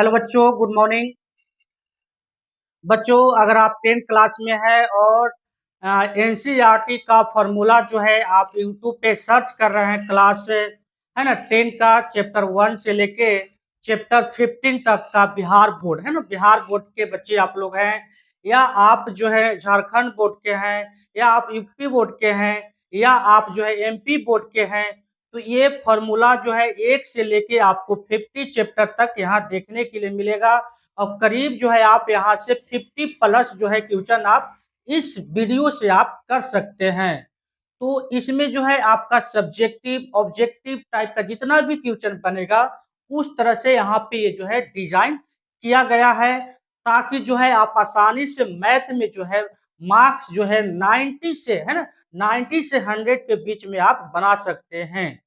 Hello बच्चों, good morning. बच्चों, अगर आप 10th क्लास में है और एनसीईआरटी का फॉर्मूला जो है आप यूट्यूब पे सर्च कर रहे हैं, क्लास है ना 10 का चैप्टर 1 से लेके चैप्टर 15 तक का बिहार बोर्ड है ना, बिहार बोर्ड के बच्चे आप लोग हैं, या आप जो है झारखंड बोर्ड के हैं, या आप यूपी बोर्ड के हैं, या आप जो है एमपी बोर्ड के हैं, तो ये फॉर्मूला जो है 1 से लेके आपको 50 चैप्टर तक यहाँ देखने के लिए मिलेगा। और करीब जो है आप यहाँ से 50 प्लस जो है क्वेश्चन आप इस वीडियो से आप कर सकते हैं। तो इसमें जो है आपका सब्जेक्टिव ऑब्जेक्टिव टाइप का जितना भी क्वेश्चन बनेगा उस तरह से यहाँ पे ये जो है डिजाइन किया गया है, ताकि जो है आप आसानी से मैथ में जो है मार्क्स जो है 90 से है ना 90 से 100 के बीच में आप बना सकते हैं।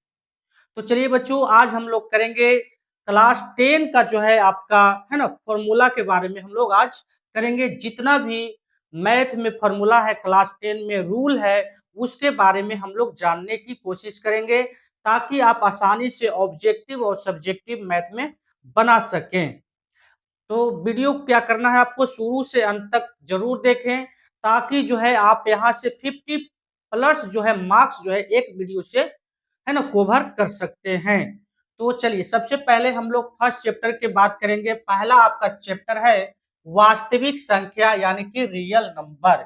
तो चलिए बच्चों, आज हम लोग करेंगे क्लास 10 का जो है आपका है ना फॉर्मूला के बारे में हम लोग आज करेंगे। जितना भी मैथ में फॉर्मूला है, क्लास 10 में रूल है, उसके बारे में हम लोग जानने की कोशिश करेंगे, ताकि आप आसानी से ऑब्जेक्टिव और सब्जेक्टिव मैथ में बना सकें। तो वीडियो क्या करना है, आपको शुरू से अंत तक जरूर देखें, ताकि जो है आप यहाँ से 50 प्लस जो है मार्क्स जो है एक वीडियो से है ना कवर कर सकते हैं। तो चलिए, सबसे पहले हम लोग फर्स्ट चैप्टर की बात करेंगे। पहला आपका चैप्टर है वास्तविक संख्या यानी कि रियल नंबर।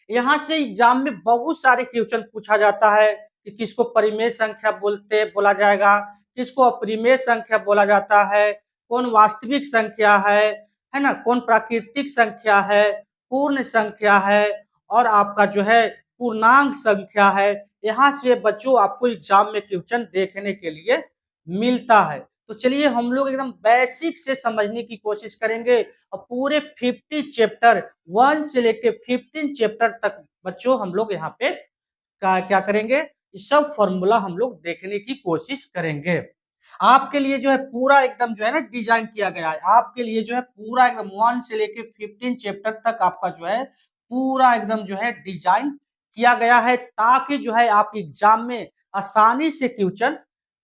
यहाँ से एग्जाम में बहुत सारे क्वेश्चन पूछा जाता है कि किसको परिमेय संख्या बोला जाएगा, किसको अपरिमेय संख्या बोला जाता है, कौन वास्तविक संख्या है ना, कौन प्राकृतिक संख्या है, पूर्ण संख्या है, और आपका जो है पूर्णांक संख्या है। यहाँ से बच्चों आपको एग्जाम में क्वेश्चन देखने के लिए मिलता है। तो चलिए हम लोग एकदम बेसिक से समझने की कोशिश करेंगे, और पूरे 50 चैप्टर 1 से लेके 15 चैप्टर तक बच्चों हम लोग यहाँ पे क्या करेंगे, ये सब फॉर्मूला हम लोग देखने की कोशिश करेंगे। आपके लिए जो है पूरा एकदम जो है ना डिजाइन किया गया है, आपके लिए जो है पूरा एकदम 1 से लेके 15 चैप्टर तक आपका जो है पूरा एकदम जो है डिजाइन किया गया है, ताकि जो है आप एग्जाम में आसानी से क्वेश्चन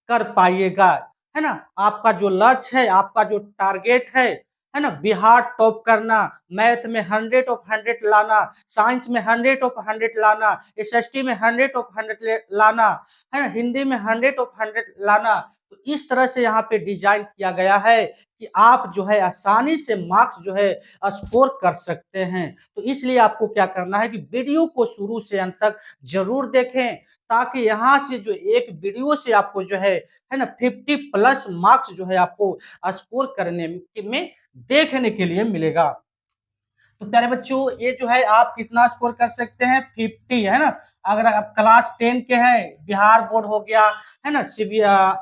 कर पाइएगा। है ना, आपका जो लक्ष्य है, आपका जो टारगेट है ना, बिहार टॉप करना, मैथ में 100 ऑफ 100 लाना, साइंस में 100 ऑफ 100 लाना, एसएसटी में 100 ऑफ 100 लाना, है ना, हिंदी में 100 ऑफ 100 लाना। तो इस तरह से यहाँ पे डिजाइन किया गया है कि आप जो है आसानी से मार्क्स जो है स्कोर कर सकते हैं। तो इसलिए आपको क्या करना है कि वीडियो को शुरू से अंत तक जरूर देखें, ताकि यहाँ से जो एक वीडियो से आपको जो है ना 50 प्लस मार्क्स जो है आपको स्कोर करने में देखने के लिए मिलेगा। तो प्यारे बच्चों, ये जो है आप कितना स्कोर कर सकते हैं 50, है ना। अगर आप क्लास 10 के हैं, बिहार बोर्ड हो गया, है ना,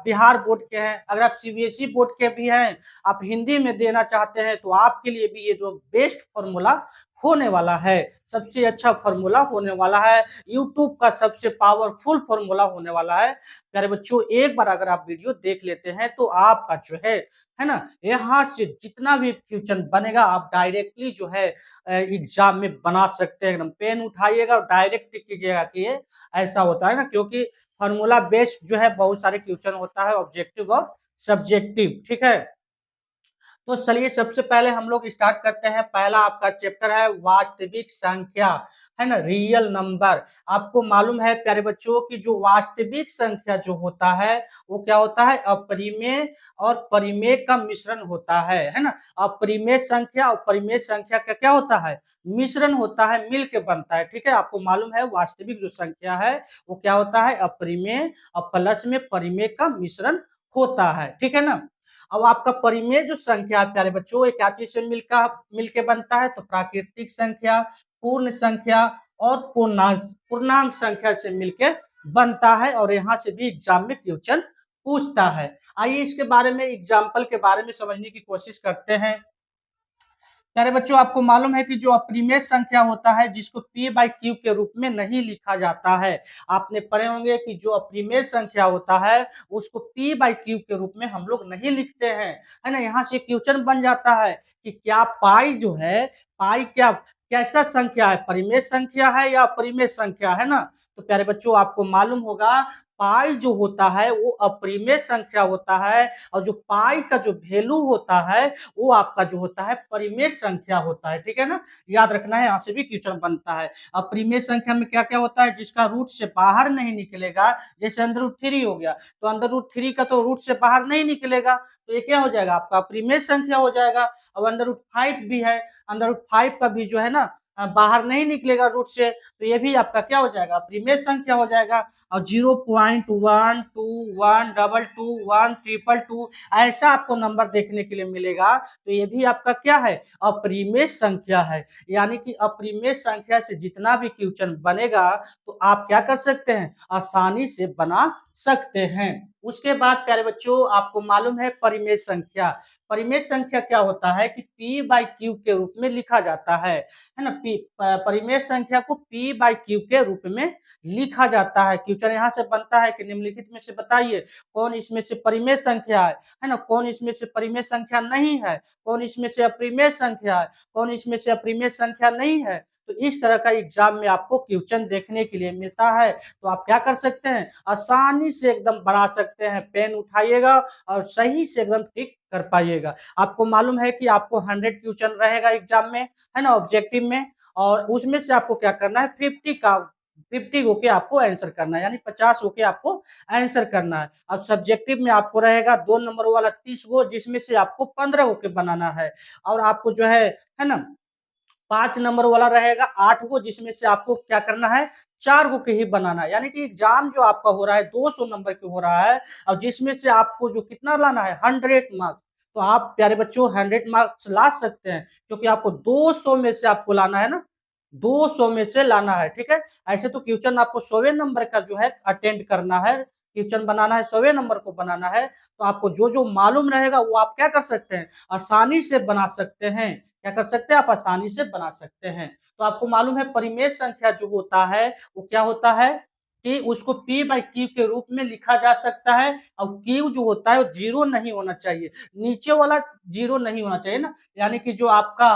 बिहार बोर्ड के हैं, अगर आप सीबीएसई बोर्ड के भी हैं, आप हिंदी में देना चाहते हैं, तो आपके लिए भी ये जो बेस्ट फॉर्मूला होने वाला है, सबसे अच्छा फॉर्मूला होने वाला है, यूट्यूब का सबसे पावरफुल फॉर्मूला होने वाला है। प्यारे बच्चों, एक बार अगर आप वीडियो देख लेते हैं तो आपका जो है ना, यहाँ से जितना भी क्वेश्चन बनेगा आप डायरेक्टली जो है एग्जाम में बना सकते हैं। एकदम पेन उठाइएगा और डायरेक्ट टिक कीजिएगा कि ये ऐसा होता है ना, क्योंकि फॉर्मूला बेस्ड जो है बहुत सारे क्वेश्चन होता है, ऑब्जेक्टिव और सब्जेक्टिव। ठीक है, तो चलिए सबसे पहले हम लोग स्टार्ट करते हैं। पहला आपका चैप्टर है वास्तविक संख्या, है ना, रियल नंबर। आपको मालूम है प्यारे बच्चों की जो वास्तविक संख्या जो होता है वो क्या होता है, अपरिमेय और परिमेय का मिश्रण होता है ना। अपरिमेय संख्या और परिमेय संख्या का क्या होता है, मिश्रण होता है, मिल के बनता है। ठीक है, आपको मालूम है वास्तविक जो संख्या है वो क्या होता है, अपरिमेय और प्लस में परिमेय का मिश्रण होता है। ठीक है ना। अब आपका परिमेय जो संख्या है प्यारे बच्चों, ये क्या चीज से मिलके बनता है, तो प्राकृतिक संख्या, पूर्ण संख्या और पूर्णांक संख्या से मिलके बनता है, और यहाँ से भी एग्जाम में क्वेश्चन पूछता है। आइए इसके बारे में एग्जाम्पल के बारे में समझने की कोशिश करते हैं। प्यारे बच्चों, आपको मालूम है कि जो अपरिमेय संख्या होता है जिसको p बाई क्यू के रूप में नहीं लिखा जाता है, आपने पढ़े होंगे कि जो अपरिमेय संख्या होता है उसको p बाई क्यू के रूप में हम लोग नहीं लिखते हैं, है ना। यहाँ से क्वेश्चन बन जाता है कि क्या पाई जो है, पाई क्या कैसा संख्या है, परिमेय संख्या है या अपरिमेय संख्या है ना। तो प्यारे बच्चों आपको मालूम होगा पाई जो होता है वो अपरिमेय संख्या होता है और जो पाई का जो वैल्यू होता है वो आपका जो होता है परिमेय संख्या होता है, ठीक है ना। याद रखना है, यहाँ से भी क्वेश्चन बनता है। अपरिमेय संख्या में क्या क्या होता है, जिसका रूट से बाहर नहीं निकलेगा, जैसे अंडर रूट 3 हो गया, तो अंडर रूट 3 का तो रूट से बाहर नहीं निकलेगा, तो ये क्या हो जाएगा आपका अपरिमेय संख्या हो जाएगा। अब अंडर रूट 5 भी है, अंडर रूट 5 का भी जो है ना बाहर नहीं निकलेगा रूट से, तो ये भी आपका क्या हो जाएगा प्रीमेय संख्या हो जाएगा। और 0.12122 ऐसा आपको नंबर देखने के लिए मिलेगा, तो ये भी आपका क्या है अप्रीमेय संख्या है। यानी कि अप्रीमेय संख्या से जितना भी क्वेश्चन बनेगा तो आप क्या कर सकते हैं आसानी से बना सकते हैं। उसके बाद प्यारे बच्चों आपको मालूम है परिमेय संख्या। परिमेय संख्या क्या होता है कि p/q के रूप में लिखा जाता है ना। परिमेय संख्या को p/q के रूप में लिखा जाता है। क्वेश्चन यहाँ से बनता है कि निम्नलिखित में से बताइए कौन इसमें से परिमेय संख्या है ना, कौन इसमें से परिमेय संख्या नहीं है, कौन इसमें से अप्रिमेय संख्या है, कौन इसमें से अप्रिमेय संख्या नहीं है। तो इस तरह का एग्जाम में आपको क्वेश्चन देखने के लिए मिलता है, तो आप क्या कर सकते हैं आसानी से एकदम बना सकते हैं। पेन उठाइएगा और सही से एकदम ठीक कर पाइएगा। आपको मालूम है कि आपको 100 क्वेश्चन रहेगा एग्जाम में, है ना, ऑब्जेक्टिव में, और उसमें से आपको क्या करना है 50 होके आपको आंसर करना है, यानी 50 होके आपको आंसर करना है। अब सब्जेक्टिव में आपको रहेगा 2 नंबर वाला 30 गो, जिसमें से आपको 15 होके बनाना है। और आपको जो है ना 5 नंबर वाला रहेगा 8 गो, जिसमें से आपको क्या करना है 4 गो के ही बनाना है। यानी कि एग्जाम जो आपका हो रहा है 200 नंबर के हो रहा है, और जिसमें से आपको जो कितना लाना है 100 मार्क्स। तो आप प्यारे बच्चों 100 मार्क्स ला सकते हैं, क्योंकि आपको 200 में से आपको लाना है ना, 200 में से लाना है, ठीक है। ऐसे तो क्वेश्चन आपको 100 नंबर का जो है अटेंड करना है, क्वेश्चन बनाना है 100 नंबर को बनाना है, तो आपको जो जो मालूम रहेगा वो आप क्या कर सकते हैं आसानी से बना सकते हैं। क्या कर सकते हैं आप आसानी से बना सकते हैं। तो आपको मालूम है परिमेय संख्या जो होता है वो क्या होता है कि उसको p/q के रूप में लिखा जा सकता है, और q जो होता है वो 0 नहीं होना चाहिए, नीचे वाला 0 नहीं होना चाहिए ना। यानी कि जो आपका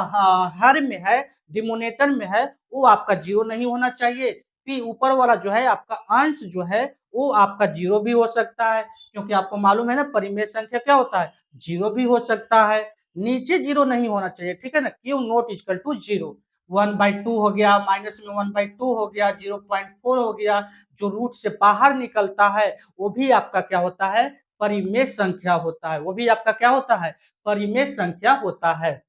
हर में है, डिनोमिनेटर में है, वो आपका 0 नहीं होना चाहिए। p ऊपर वाला जो है आपका अंश जो है वो आपका 0 भी हो सकता है, क्योंकि आपको मालूम है ना परिमेय संख्या क्या होता है 0 भी हो सकता है। नीचे 0 नहीं होना चाहिए, ठीक है ना, q नॉट इक्वल टू 0। 1/2 हो गया, माइनस में 1/2 हो गया, 0.4 हो गया, जो रूट से बाहर निकलता है वो भी आपका क्या होता है परिमेय संख्या होता है, वो भी आपका क्या होता है परिमेय संख्या होता है।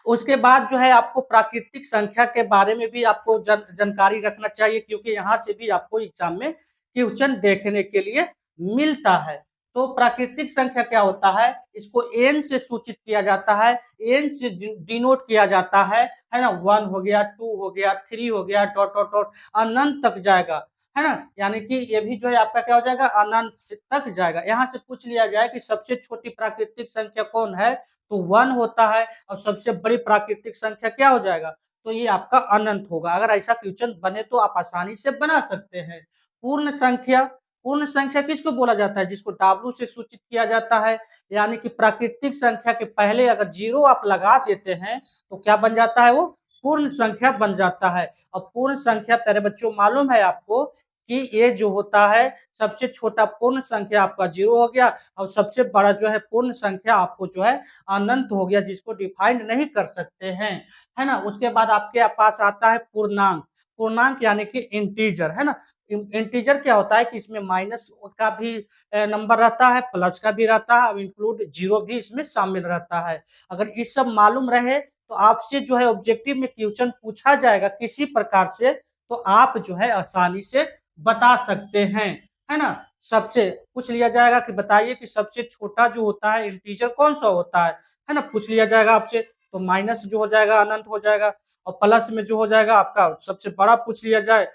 उसके बाद जो है आपको प्राकृतिक संख्या के बारे में भी आपको जानकारी रखना चाहिए, क्योंकि यहाँ से भी आपको एग्जाम में क्वेश्चन देखने के लिए मिलता है। तो प्राकृतिक संख्या क्या होता है, इसको एन से सूचित किया जाता है, एन से डिनोट किया जाता है ना। 1 हो गया, 2 हो गया, 3 हो गया, डॉट डॉट डॉट अनंत तक जाएगा, है ना। यानी कि ये भी जो है आपका क्या हो जाएगा अनंत तक जाएगा। यहाँ से पूछ लिया जाए कि सबसे छोटी प्राकृतिक संख्या कौन है, तो 1 होता है, और सबसे बड़ी प्राकृतिक संख्या क्या हो जाएगा, तो ये आपका अनंत होगा। अगर ऐसा क्वेश्चन बने तो आप आसानी से बना सकते हैं। पूर्ण संख्या, पूर्ण संख्या किसको बोला जाता है, जिसको W से सूचित किया जाता है। यानी कि प्राकृतिक संख्या के पहले अगर 0 आप लगा देते हैं तो क्या बन जाता है वो पूर्ण संख्या बन जाता है। और पूर्ण संख्या प्यारे बच्चों मालूम है आपको कि ये जो होता है सबसे छोटा पूर्ण संख्या आपका 0 हो गया, और सबसे बड़ा जो है पूर्ण संख्या आपको जो है अनंत हो गया, जिसको डिफाइंड नहीं कर सकते हैं, है ना। उसके बाद आपके पास आता है पूर्णांक। पूर्णांक यानी कि इंटीजर, है ना। इंटीजर क्या होता है कि इसमें माइनस का भी नंबर रहता है, प्लस का भी रहता है, और इंक्लूड 0 भी इसमें शामिल रहता है। अगर ये सब मालूम रहे तो आपसे जो है ऑब्जेक्टिव में क्वेश्चन पूछा जाएगा किसी प्रकार से, तो आप जो है आसानी से बता सकते हैं, है ना। सबसे पूछ लिया जाएगा कि बताइए कि सबसे छोटा जो होता है इंटीजर कौन सा होता है ना, पूछ लिया जाएगा आपसे, तो माइनस जो हो जाएगा अनंत हो जाएगा, और प्लस में जो हो जाएगा आपका सबसे बड़ा पूछ लिया जाए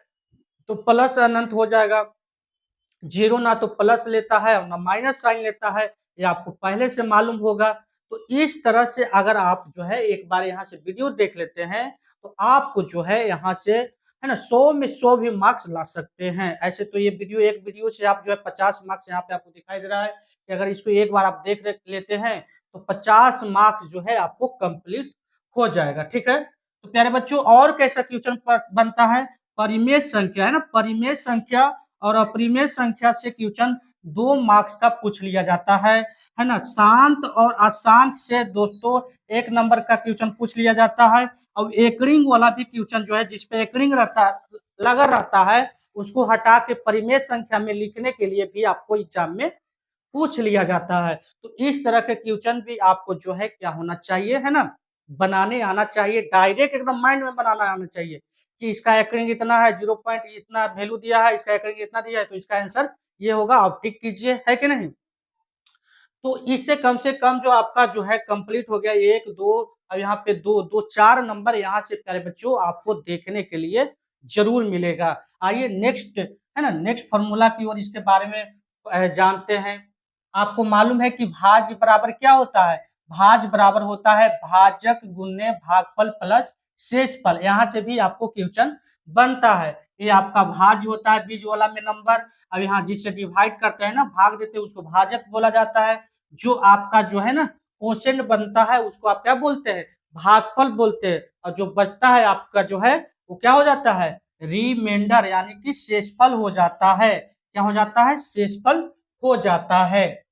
तो प्लस अनंत हो जाएगा। 0 ना तो प्लस लेता है और ना माइनस साइन लेता है, ये आपको पहले से मालूम होगा। तो इस तरह से अगर आप जो है एक बार यहाँ से वीडियो देख लेते हैं तो आपको जो है यहाँ से है ना 100 में 100 भी मार्क्स ला सकते हैं। ऐसे तो ये वीडियो एक वीडियो से आप जो है 50 मार्क्स यहाँ पे आपको दिखाई दे रहा है कि अगर इसको एक बार आप देख लेते हैं तो 50 मार्क्स जो है आपको कंप्लीट हो जाएगा, ठीक है। तो प्यारे बच्चों और कैसा क्वेश्चन बनता है परिमेय संख्या, है ना, परिमेय संख्या और अप्रिमेय संख्या से क्वेश्चन 2 मार्क्स का पूछ लिया जाता है ना। शांत और अशांत से दोस्तों 1 नंबर का क्वेश्चन पूछ लिया जाता है। और एकरिंग वाला भी क्वेश्चन जो है जिसपे एकरिंग रहता लगा रहता है उसको हटा के परिमेय संख्या में लिखने के लिए भी आपको एग्जाम में पूछ लिया जाता है। तो इस तरह के क्वेश्चन भी आपको जो है क्या होना चाहिए है ना, बनाने आना चाहिए। डायरेक्ट एकदम माइंड में बनाना आना चाहिए कि इसका एकरिंग इतना है, 0 पॉइंट इतना वैल्यू दिया है, इसका एकरिंग इतना दिया है, तो इसका आंसर ये होगा, आप टिक कीजिए, है कि नहीं। तो इससे कम से कम जो आपका जो है कंप्लीट हो गया 1 2 और यहाँ पे 2 2 4 नंबर यहाँ से प्यारे बच्चों आपको देखने के लिए जरूर मिलेगा। आइए नेक्स्ट है ना, नेक्स्ट फॉर्मूला की ओर इसके बारे में जानते हैं। आपको मालूम है कि भाज्य बराबर क्या होता है, भाज्य बराबर होता है भाजक गुने भागफल प्लस शेषफल। यहाँ से भी आपको क्वेश्चन बनता है। ये आपका भाज्य होता है बीच वाला में नंबर, अब यहाँ जिससे डिवाइड करते हैं ना, भाग देते हैं, उसको भाजक बोला जाता है। जो आपका जो है ना क्वोशिएंट बनता है उसको आप क्या बोलते हैं, भागफल बोलते हैं। और जो बचता है आपका जो है वो क्या हो जाता है, रिमाइंडर यानी कि शेषफल हो जाता है। क्या हो जाता है, शेषफल हो जाता है।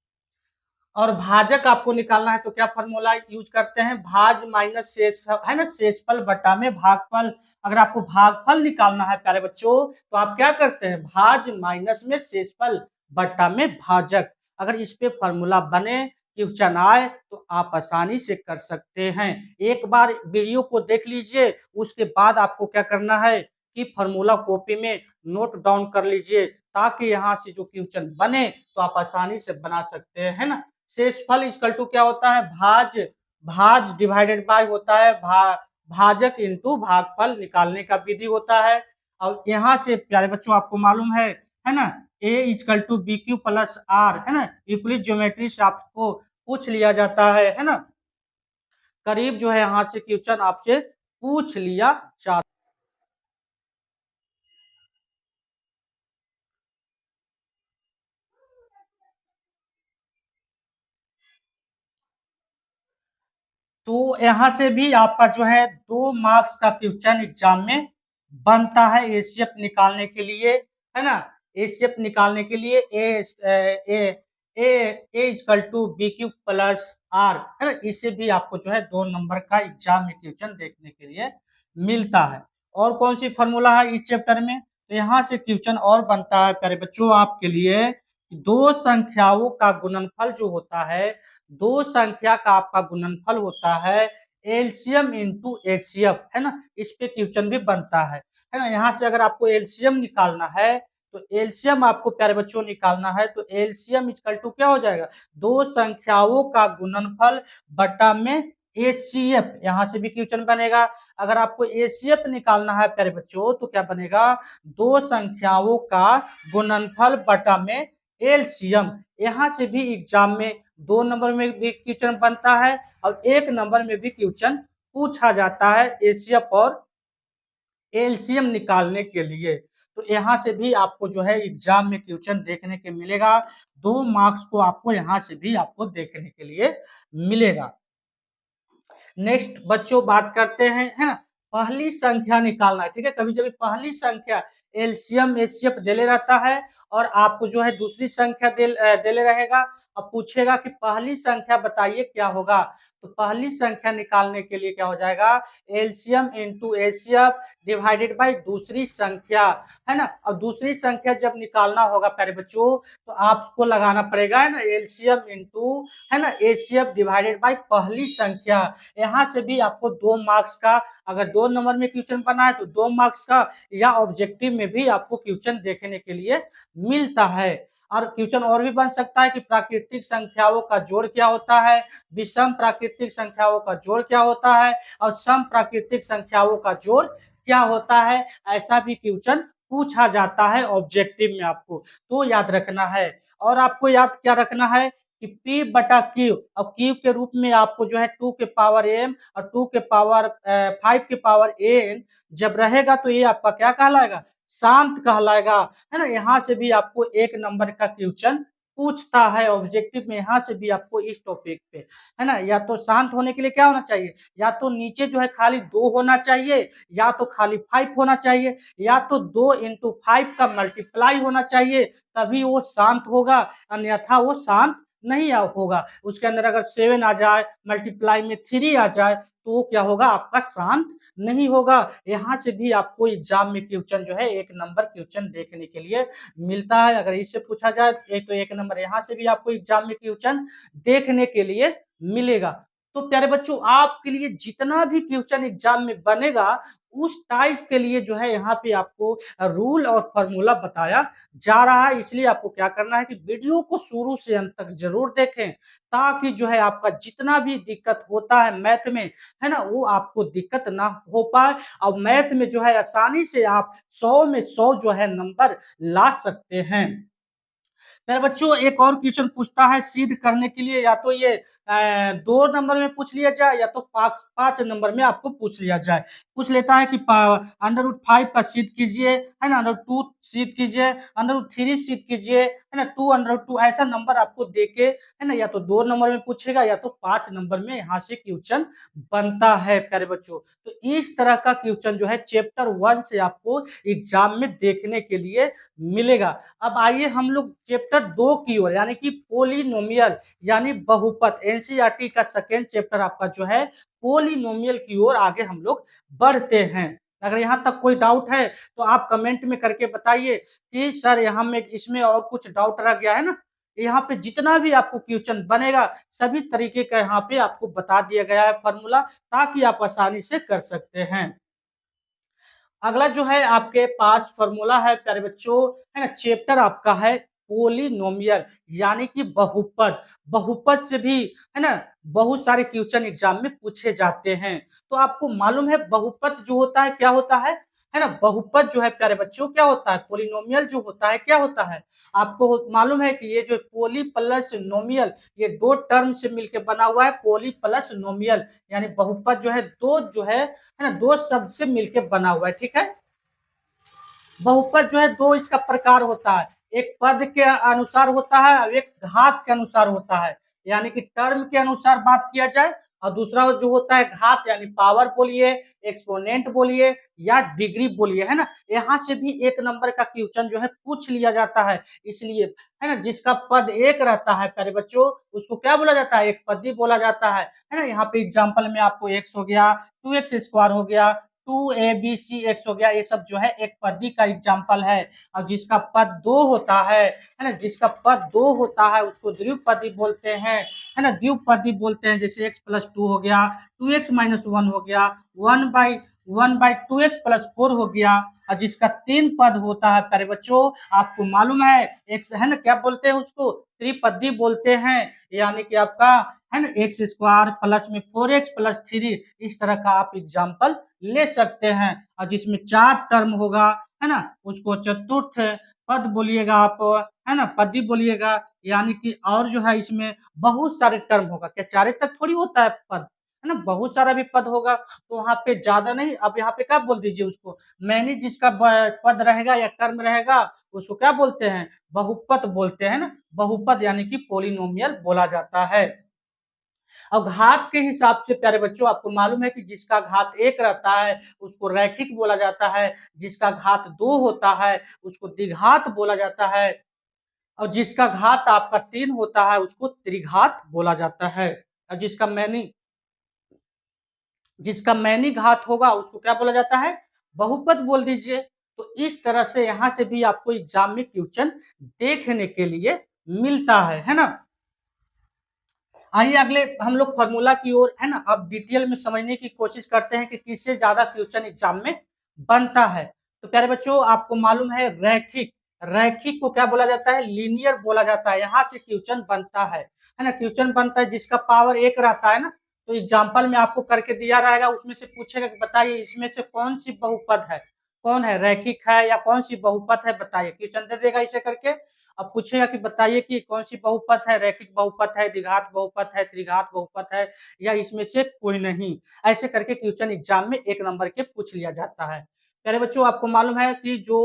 और भाजक आपको निकालना है तो क्या फॉर्मूला यूज करते हैं, भाज माइनस शेष है ना, शेषफल बटा में भागफल। अगर आपको भागफल निकालना है प्यारे बच्चों तो आप क्या करते हैं, भाज माइनस में शेषफल बटा में भाजक। अगर इस पे फॉर्मूला बने क्वेश्चन आए तो आप आसानी से कर सकते हैं। एक बार वीडियो को देख लीजिए, उसके बाद आपको क्या करना है कि फॉर्मूला कॉपी में नोट डाउन कर लीजिए, ताकि यहाँ से जो क्वेश्चन बने तो आप आसानी से बना सकते हैं, है ना। शेषफल इक्वल टू क्या होता है, भाज भाज डिवाइडेड बाय होता है भाजक इंटू भागफल निकालने का विधि होता है। और यहाँ से प्यारे बच्चों आपको मालूम है ना, A equal to B Q plus R, है ना, यूक्लिड ज्योमेट्री से आपको पूछ लिया जाता है ना। करीब जो है यहाँ से क्वेश्चन आपसे पूछ लिया जाता। तो यहाँ से भी आपका जो है 2 मार्क्स का क्वेश्चन एग्जाम में बनता है एसीएफ निकालने के लिए, है ना। एसीएफ निकालने के लिए A equal to B Q plus R, है ना, इससे भी आपको जो है 2 नंबर का एग्जाम में क्वेश्चन देखने के लिए मिलता है। और कौन सी फॉर्मूला है इस चैप्टर में, तो यहाँ से क्वेश्चन और बनता है प्यारे बच्चों आपके लिए, दो संख्याओं का गुणनफल जो होता है, दो संख्या का आपका गुणनफल होता है एलसीएम इंटू एचसीएफ, है ना। इस पे क्वेश्चन भी बनता है ना। यहाँ से अगर आपको एलसीएम निकालना है तो एलसीएम आपको प्यारे बच्चों निकालना है तो एलसीएम इक्वल टू क्या हो जाएगा, दो संख्याओं का गुणनफल बटा में एचसीएफ। यहाँ से भी क्वेश्चन बनेगा। अगर आपको एचसीएफ निकालना है प्यारे बच्चों तो क्या बनेगा, दो संख्याओं का गुणनफल बटा में एलसीएम। यहाँ से भी एग्जाम में 2 नंबर में भी क्वेश्चन बनता है और 1 नंबर में भी क्वेश्चन पूछा जाता है एचसीएफ और एलसीएम निकालने के लिए। तो यहाँ से भी आपको जो है एग्जाम में क्वेश्चन देखने के मिलेगा, 2 मार्क्स को आपको यहाँ से भी आपको देखने के लिए मिलेगा। नेक्स्ट बच्चों बात करते हैं, है ना, पहली संख्या निकालना है, ठीक है। कभी कभी पहली संख्या एलसीएम एचसीएफ देले रहता है और आपको जो है दूसरी संख्या देले रहेगा। अब पूछेगा कि पहली संख्या बताइए क्या होगा, तो पहली संख्या निकालने के लिए क्या हो जाएगा, LCM into HCF divided by दूसरी संख्या, है ना। और दूसरी संख्या जब निकालना होगा प्यारे बच्चों तो आपको लगाना पड़ेगा, है ना, एलसीएम इंटू, है ना, एचसीएफ डिवाइडेड बाई पहली संख्या। यहाँ से भी आपको 2 मार्क्स का, अगर 2 नंबर में क्वेश्चन बना है तो 2 मार्क्स का, या ऑब्जेक्टिव में भी आपको क्वेश्चन देखने के लिए मिलता है। और क्वेश्चन और भी बन सकता है कि प्राकृतिक संख्याओं का जोड़ क्या होता है, विषम प्राकृतिक संख्याओं का जोड़ क्या होता है और सम प्राकृतिक संख्याओं का जोड़ क्या होता है। ऐसा भी क्वेश्चन पूछा जाता है ऑब्जेक्टिव में आपको, तो याद रखना है। और आपको याद क्या रखना है कि P बटा Q, और Q के रूप में आपको जो है 2 के पावर m और 2 के पावर 5 के पावर n जब रहेगा तो ये आपका क्या कहलाएगा, शांत कहलाएगा, है ना। यहाँ से भी आपको 1 नंबर का क्वेश्चन पूछता है ऑब्जेक्टिव में, यहाँ से भी आपको इस टॉपिक पे, है ना। या तो शांत होने के लिए क्या होना चाहिए, या तो नीचे जो है खाली 2 होना चाहिए, या तो खाली 5 होना चाहिए, या तो 2 into 5 का मल्टीप्लाई होना चाहिए, तभी वो शांत होगा, अन्यथा वो शांत नहीं होगा। उसके अंदर अगर 7 आ जाए, मल्टीप्लाई में 3 आ जाए, तो वो क्या होगा, आपका शांत नहीं होगा। यहाँ से भी आपको एग्जाम में क्वेश्चन जो है 1 नंबर क्वेश्चन देखने के लिए मिलता है। अगर इससे पूछा जाए तो 1 नंबर यहाँ से भी आपको एग्जाम में क्वेश्चन देखने के लिए मिलेगा। तो प्यारे बच्चों, आपके लिए जितना भी क्वेश्चन एग्जाम में बनेगा, उस टाइप के लिए जो है यहाँ पे आपको रूल और फॉर्मूला बताया जा रहा है। इसलिए आपको क्या करना है कि वीडियो को शुरू से अंत तक जरूर देखें, ताकि जो है आपका जितना भी दिक्कत होता है मैथ में, है ना, वो आपको दिक्कत ना हो पाए, और मैथ में जो है आसानी से आप 100 में 100 जो है नंबर ला सकते हैं। मेरे बच्चों, एक और क्वेश्चन पूछता है सिद्ध करने के लिए, या तो ये 2 नंबर में पूछ लिया जाए, या तो 5 नंबर में आपको पूछ लिया जाए। पूछ लेता है कि √5 का सिद्ध कीजिए, है ना, √2 सिद्ध कीजिए, √3 सिद्ध कीजिए, है ना, 2 ऐसा नंबर आपको देके, है ना, या तो 2 नंबर में पूछेगा, या तो 5 नंबर में यहाँ से क्वेश्चन बनता है प्यारे बच्चों। तो इस तरह का क्वेश्चन जो है चैप्टर 1 से आपको एग्जाम में देखने के लिए मिलेगा। अब आइए हम लोग चैप्टर 2 की ओर, यानी कि पोलिनोमियल यानी बहुपद, एनसीईआरटी का सेकेंड चैप्टर आपका जो है पोलिनोमियल की ओर आगे हम लोग बढ़ते हैं। अगर यहाँ तक कोई डाउट है तो आप कमेंट में करके बताइए कि सर यहाँ में इसमें और कुछ डाउट रह गया है ना। यहाँ पे जितना भी आपको क्वेश्चन बनेगा, सभी तरीके का यहाँ पे आपको बता दिया गया है फॉर्मूला, ताकि आप आसानी से कर सकते हैं। अगला जो है आपके पास फॉर्मूला है प्यारे बच्चों, है ना, चैप्टर आपका है पोलिनोमियल यानी कि बहुपद। बहुपद से भी, है ना, बहुत सारे क्वेश्चन एग्जाम में पूछे जाते हैं। तो आपको मालूम है बहुपद जो होता है क्या होता है ना। बहुपद जो है प्यारे बच्चों क्या होता है, पोलिनोमियल जो होता है क्या होता है, आपको मालूम है कि ये जो पोली प्लस नोमियल, ये 2 टर्म से मिलकर बना हुआ है पोली प्लस नोमियल, यानी बहुपद जो है दो जो है ना, 2 शब्द से मिलकर बना हुआ है, ठीक है। बहुपद जो है 2 इसका प्रकार होता है, एक पद के अनुसार होता है और एक घात के अनुसार होता है, यानी कि टर्म के अनुसार बात किया जाए, और दूसरा जो होता है घात, यानी पावर बोलिए, एक्सपोनेंट बोलिए, या डिग्री बोलिए, है ना। यहाँ से भी 1 नंबर का क्वेश्चन जो है पूछ लिया जाता है। इसलिए, है ना, जिसका पद 1 रहता है प्यारे बच्चों, उसको क्या बोला जाता है, एक पदी बोला जाता है ना। यहाँ पे एग्जाम्पल में आपको x हो गया, 2x² हो गया, 2abcx हो गया, ये सब जो है एक पदी का एग्जाम्पल है। और जिसका पद 2 होता है ना, जिसका पद 2 होता है उसको द्विपदी बोलते हैं, है ना, द्विपदी बोलते हैं। जैसे x+2 हो गया, 2x-1 हो गया, 1/2x+4 हो गया। और जिसका 3 पद होता है प्यारे बच्चों, आपको मालूम है एक्स, है ना, क्या बोलते हैं उसको, त्रिपदी बोलते हैं, यानी कि आपका, है ना, x² प्लस में 4x+3, इस तरह का आप एग्जाम्पल ले सकते हैं। और जिसमें 4 टर्म होगा, है ना, उसको चतुर्थ पद बोलिएगा आप, है ना, पदी बोलिएगा, यानी कि और जो है इसमें बहुत सारे टर्म होगा। क्या 4 तक थोड़ी होता है पद, है ना, बहुत सारा भी पद होगा, तो वहां पे ज्यादा नहीं, अब यहाँ पे क्या बोल दीजिए उसको, मैंने जिसका पद रहेगा या टर्म रहेगा उसको क्या बोलते हैं, बहुपद बोलते हैं ना। बहुपद यानी कि पोलिनोमियल बोला जाता है। अब घात के हिसाब से प्यारे बच्चों, आपको मालूम है कि जिसका घात 1 रहता है उसको रैखिक बोला जाता है, जिसका घात 2 होता है उसको द्विघात बोला जाता है, और जिसका घात आपका 3 होता है उसको त्रिघात बोला जाता है। और जिसका मैनी घात होगा उसको क्या बोला जाता है, बहुपद बोल दीजिए। तो इस तरह से यहाँ से भी आपको एग्जाम में क्वेश्चन देखने के लिए मिलता है ना। आइए अगले हम लोग फॉर्मूला की ओर, है ना, अब डिटेल में समझने की कोशिश करते हैं कि किससे ज्यादा क्वेश्चन एग्जाम में बनता है। तो प्यारे बच्चों, आपको मालूम है रैखिक, रैखिक को क्या बोला जाता है, लीनियर बोला जाता है। यहाँ से क्वेश्चन बनता है ना, क्वेश्चन बनता है जिसका पावर 1 रहता है ना। तो एग्जाम्पल में आपको करके दिया रहेगा, उसमें से पूछेगा कि बताइए इसमें से कौन सी बहुपद है, कौन है रैखिक है या कौन सी बहुपद है, बताइए। क्वेश्चन दे देगा इसे करके, अब पूछेगा कि बताइए कि कौन सी बहुपद है, रैखिक बहुपद है, द्विघात बहुपद है, त्रिघात बहुपद है, या इसमें से कोई नहीं। ऐसे करके क्वेश्चन एग्जाम में 1 नंबर के पूछ लिया जाता है। प्यारे बच्चों आपको मालूम है कि जो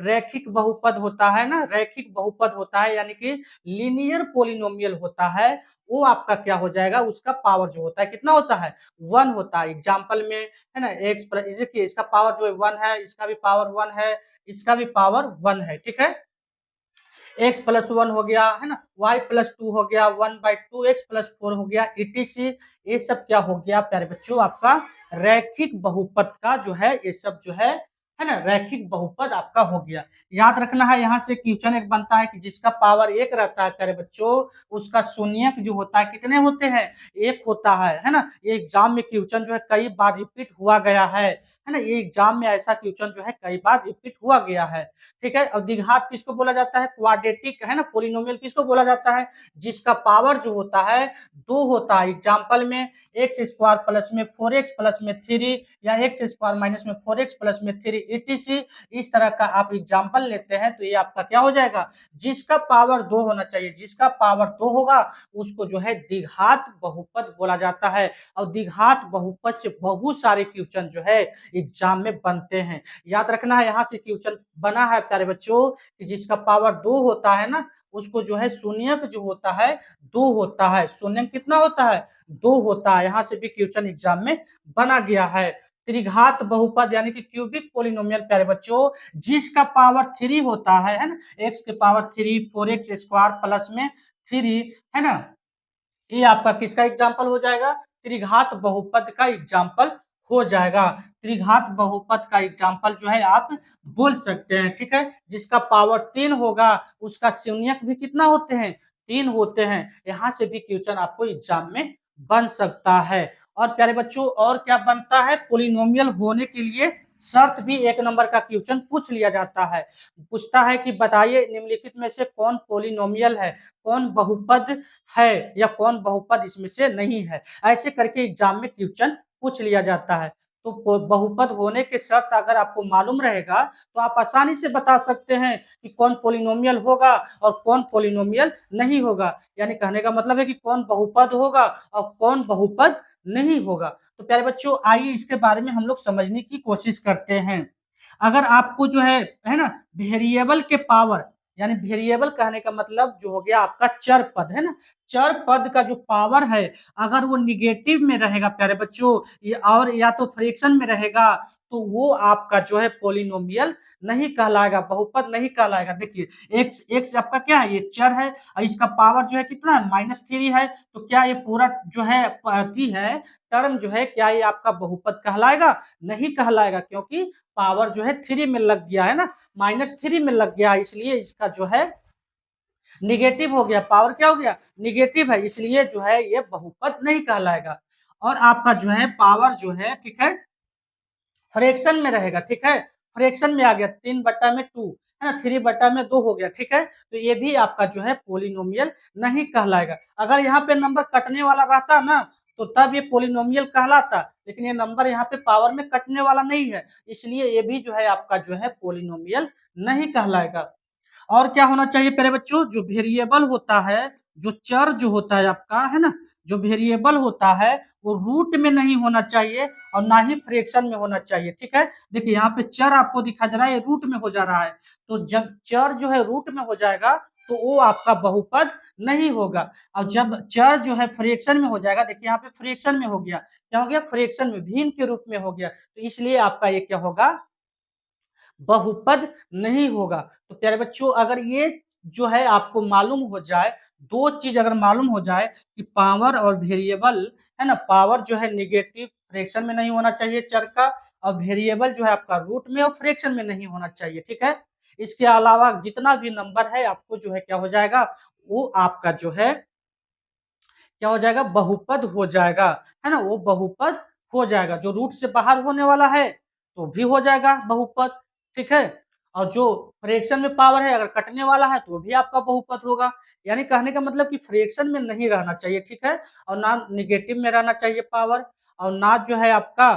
रैखिक बहुपद होता है ना, रैखिक बहुपद होता है यानी कि लीनियर पोलिनोमियल होता है, वो आपका क्या हो जाएगा, उसका पावर जो होता है कितना होता है, 1 होता है। एग्जाम्पल में है ना, एक्स देखिए इसका पावर जो है 1 है, इसका भी पावर 1 है, इसका भी पावर 1 है, ठीक है। एक्स प्लस 1 हो गया है ना, वाई प्लस 2 हो गया, 1/2 एक्स प्लस 4 हो गया, ईटीसी। ये सब क्या हो गया प्यारे बच्चों, आपका रैखिक बहुपद का जो है, ये सब जो है ना, रैखिक बहुपद आपका हो गया। याद रखना है, यहाँ से क्वेश्चन एक बनता है कि जिसका पावर 1 रहता है प्यारे बच्चों, उसका शून्यक जो होता है कितने होते हैं, 1 होता है ना। ये एग्जाम में क्वेश्चन जो है कई बार रिपीट हुआ गया है ना, ये एग्जाम में ऐसा क्वेश्चन जो है कई बार रिपीट हुआ गया है, ठीक है। और द्विघात किसको बोला जाता है, क्वाड्रेटिक है ना, पोलिनोमियल किसको बोला जाता है, जिसका पावर जो होता है 2 होता है। एग्जाम्पल में एक्स स्क्वायर प्लस में 4x प्लस में 3 या एक्स स्क्वायर माइनस में 4x प्लस में 3 ईटीसी, इस तरह का आप एग्जाम्पल लेते हैं तो ये आपका क्या हो जाएगा, जिसका पावर 2 होना चाहिए, जिसका पावर 2 होगा उसको जो है द्विघात बहुपद बोला जाता है। और द्विघात बहुपद से बहुत सारे क्वेश्चन जो है एग्जाम में बनते हैं। याद रखना है, यहाँ से क्वेश्चन बना है प्यारे बच्चों कि जिसका पावर 2 होता है ना, उसको जो है शून्यक जो होता है 2 होता है। शून्यक कितना होता है, 2 होता है। यहाँ से भी क्वेश्चन एग्जाम में बना गया है। त्रिघात बहुपद यानी कि क्यूबिक पोलिनोमियल प्यारे बच्चों, जिसका पावर 3 होता है ना, एक्स के पावर 3 4x स्क्वायर प्लस में 3 है ना, ये आपका किसका एग्जाम्पल हो जाएगा, त्रिघात बहुपद का एग्जाम्पल हो जाएगा। त्रिघात बहुपद का एग्जाम्पल जो है आप बोल सकते हैं, ठीक है। जिसका पावर 3 होगा उसका शून्यक भी कितना होते हैं, 3 होते हैं। यहाँ से भी क्वेश्चन आपको एग्जाम में बन सकता है। और प्यारे बच्चों और क्या बनता है, पोलिनोमियल होने के लिए शर्त भी 1 नंबर का क्वेश्चन पूछ लिया जाता है। पूछता है कि बताइए निम्नलिखित में से कौन पोलिनोमियल है, कौन बहुपद है या कौन बहुपद इसमें से नहीं है, ऐसे करके एग्जाम में क्वेश्चन पूछ लिया जाता है। तो बहुपद होने के शर्त अगर आपको मालूम रहेगा तो आप आसानी से बता सकते हैं कि कौन पोलिनोमियल होगा और कौन पोलिनोमियल नहीं होगा। यानी कहने का मतलब है कि कौन बहुपद होगा और कौन बहुपद नहीं होगा। तो प्यारे बच्चों आइए इसके बारे में हम लोग समझने की कोशिश करते हैं। अगर आपको जो है ना, वेरिएबल के पावर, यानी वेरिएबल कहने का मतलब जो हो गया आपका चर पद है ना, चर पद का जो पावर है अगर वो निगेटिव में रहेगा प्यारे बच्चों, और या तो फ्रैक्शन में रहेगा, तो वो आपका जो है पोलिनोमियल नहीं कहलाएगा, बहुपद नहीं कहलाएगा। देखिए एक्स एक्स आपका क्या है, ये चर है और इसका पावर जो है कितना है, -3 है। तो क्या ये पूरा जो है टर्म जो है, क्या ये आपका बहुपद कहलाएगा, नहीं कहलाएगा, क्योंकि पावर जो है 3 में लग गया है ना, -3 में लग गया, इसलिए इसका जो है निगेटिव हो गया, पावर क्या हो गया, निगेटिव है, इसलिए जो है ये बहुपद नहीं कहलाएगा। और आपका जो है पावर जो है, ठीक है, फ्रैक्शन में रहेगा, ठीक है, फ्रैक्शन में आ गया 3/2 है ना, 3/2 हो गया, ठीक है। तो ये भी आपका जो है पोलिनोमियल नहीं कहलाएगा। अगर यहाँ पे नंबर कटने वाला रहता ना तो तब ये पोलिनोमियल कहलाता, लेकिन ये नंबर यहाँ पे पावर में कटने वाला नहीं है, इसलिए ये भी जो है आपका जो है पोलिनोमियल नहीं कहलाएगा। और क्या होना चाहिए प्यारे बच्चों, जो वेरिएबल होता है, जो चर जो होता है आपका है ना, जो वेरिएबल होता है वो रूट में नहीं होना चाहिए और ना ही फ्रैक्शन में होना चाहिए, ठीक है। देखिए यहाँ पे चर आपको दिखाई दे रहा है, ये रूट में हो जा रहा है, तो जब चर जो है रूट में हो जाएगा तो वो आपका बहुपद नहीं होगा। और जब चर जो है फ्रैक्शन में हो जाएगा, देखिए यहाँ पे फ्रैक्शन में हो गया, क्या हो गया, फ्रैक्शन में भिन्न के रूप में हो गया, तो इसलिए आपका ये क्या होगा, बहुपद नहीं होगा। तो प्यारे बच्चों अगर ये जो है आपको मालूम हो जाए, दो चीज अगर मालूम हो जाए कि पावर और वेरिएबल है ना, पावर जो है निगेटिव फ्रैक्शन में नहीं होना चाहिए चर का, और वेरिएबल जो है आपका रूट में और फ्रैक्शन में नहीं होना चाहिए, ठीक है। इसके अलावा जितना भी नंबर है आपको जो है क्या हो जाएगा, वो आपका जो है क्या हो जाएगा, बहुपद हो जाएगा, है ना, वो बहुपद हो जाएगा। जो रूट से बाहर होने वाला है तो भी हो जाएगा बहुपद, ठीक है। और जो फ्रैक्शन में पावर है अगर कटने वाला है तो भी आपका बहुपद होगा। यानी कहने का मतलब कि फ्रैक्शन में नहीं रहना चाहिए, ठीक है, और ना निगेटिव में रहना चाहिए पावर, और ना जो है आपका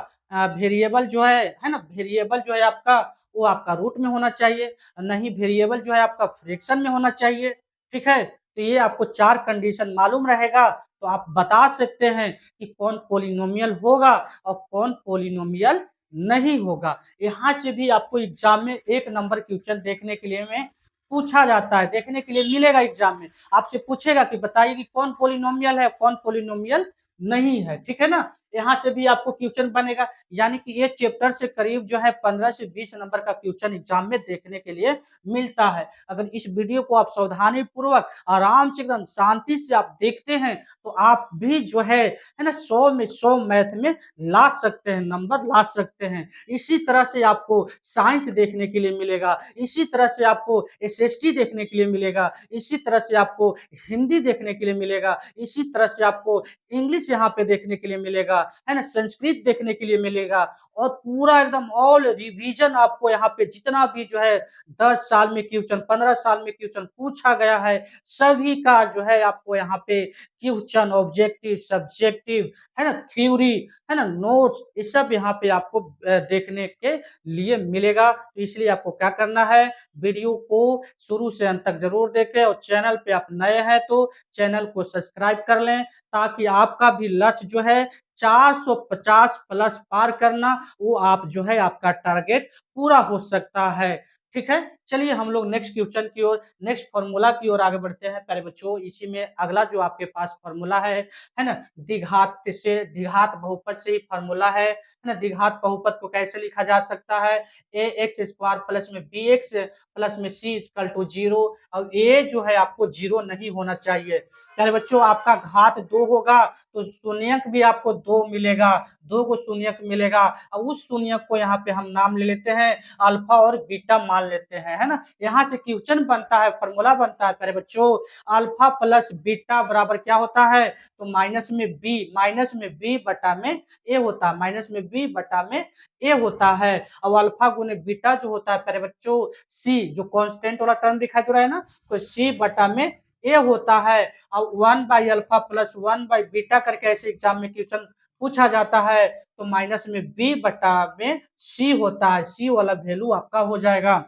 वेरिएबल जो है ना, वेरिएबल जो है आपका वो आपका रूट में होना चाहिए, नहीं वेरिएबल जो है आपका फ्रैक्शन में होना चाहिए, ठीक है। तो ये आपको 4 कंडीशन मालूम रहेगा तो आप बता सकते हैं कि कौन पोलिनोमियल होगा और कौन पोलिनोमियल नहीं होगा। यहाँ से भी आपको एग्जाम में 1 नंबर क्वेश्चन देखने के लिए में पूछा जाता है, देखने के लिए मिलेगा एग्जाम में। आपसे पूछेगा कि बताइए कि कौन पॉलिनोमियल है, कौन पॉलिनोमियल नहीं है, ठीक है ना? यहाँ से भी आपको क्वेश्चन बनेगा, यानी कि ये चैप्टर से करीब जो है 15 से 20 नंबर का क्वेश्चन एग्जाम में देखने के लिए मिलता है। अगर इस वीडियो को आप सावधानी पूर्वक आराम से एकदम शांति से आप देखते हैं तो आप भी जो है ना 100 में 100 मैथ में ला सकते हैं, नंबर ला सकते हैं। इसी तरह से आपको साइंस देखने के लिए मिलेगा, इसी तरह से आपको एसएसटी देखने के लिए मिलेगा, इसी तरह से आपको हिंदी देखने के लिए मिलेगा, इसी तरह से आपको इंग्लिश यहाँ पे देखने के लिए मिलेगा, है ना, संस्कृत देखने के लिए मिलेगा और पूरा एकदम ऑल रिवीजन आपको यहाँ पे जितना भी जो है 10 साल में क्वेश्चन, 15 साल में क्वेश्चन पूछा गया है, सभी का जो है आपको यहाँ पे क्वेश्चन, ऑब्जेक्टिव, सब्जेक्टिव, है ना, थ्योरी, है ना, नोट्स, ये सब यहाँ पे आपको देखने के लिए मिलेगा। तो इसलिए आपको क्या करना है, वीडियो को शुरू से अंत तक जरूर देखें और चैनल पे आप नए हैं तो चैनल को सब्सक्राइब कर लें, ताकि आपका भी लक्ष्य जो है 450 प्लस पार करना, वो आप जो है आपका टारगेट पूरा हो सकता है। ठीक है, चलिए हम लोग नेक्स्ट क्वेश्चन की ओर, नेक्स्ट फॉर्मूला की ओर आगे बढ़ते हैं। प्यारे बच्चों, इसी में अगला जो आपके पास फॉर्मूला है ना, द्विघात बहुपद से ही फॉर्मूला है ना। द्विघात बहुपद को कैसे लिखा जा सकता है, ए एक्स स्क्वायर प्लस में बी एक्स प्लस में सी इक्वल टू 0, और ए जो है आपको 0 नहीं होना चाहिए। प्यारे बच्चों, आपका घात 2 होगा तो शून्यक भी आपको 2 मिलेगा, 2 को शून्यक मिलेगा, और उस शून्यक को यहाँ पे हम नाम ले लेते हैं अल्फा और बीटा मान लेते हैं, है ना। यहाँ से क्वेश्चन बनता है, फॉर्मूला बनता है प्यारे बच्चों, अल्फा प्लस बीटा बराबर क्या होता है, तो माइनस में बी बटा में ए होता है, माइनस में बी बटा में ए होता है। और अल्फा गुने बीटा जो होता है प्यारे बच्चों, सी जो कांस्टेंट वाला टर्म दिखाई दे रहा है ना, तो सी बटा में ए होता है। और 1 by alpha plus 1 by beta करके ऐसे एग्जाम में क्वेश्चन पूछा जाता है, तो माइनस में बी बटा में सी होता है, सी वाला वैल्यू आपका हो जाएगा।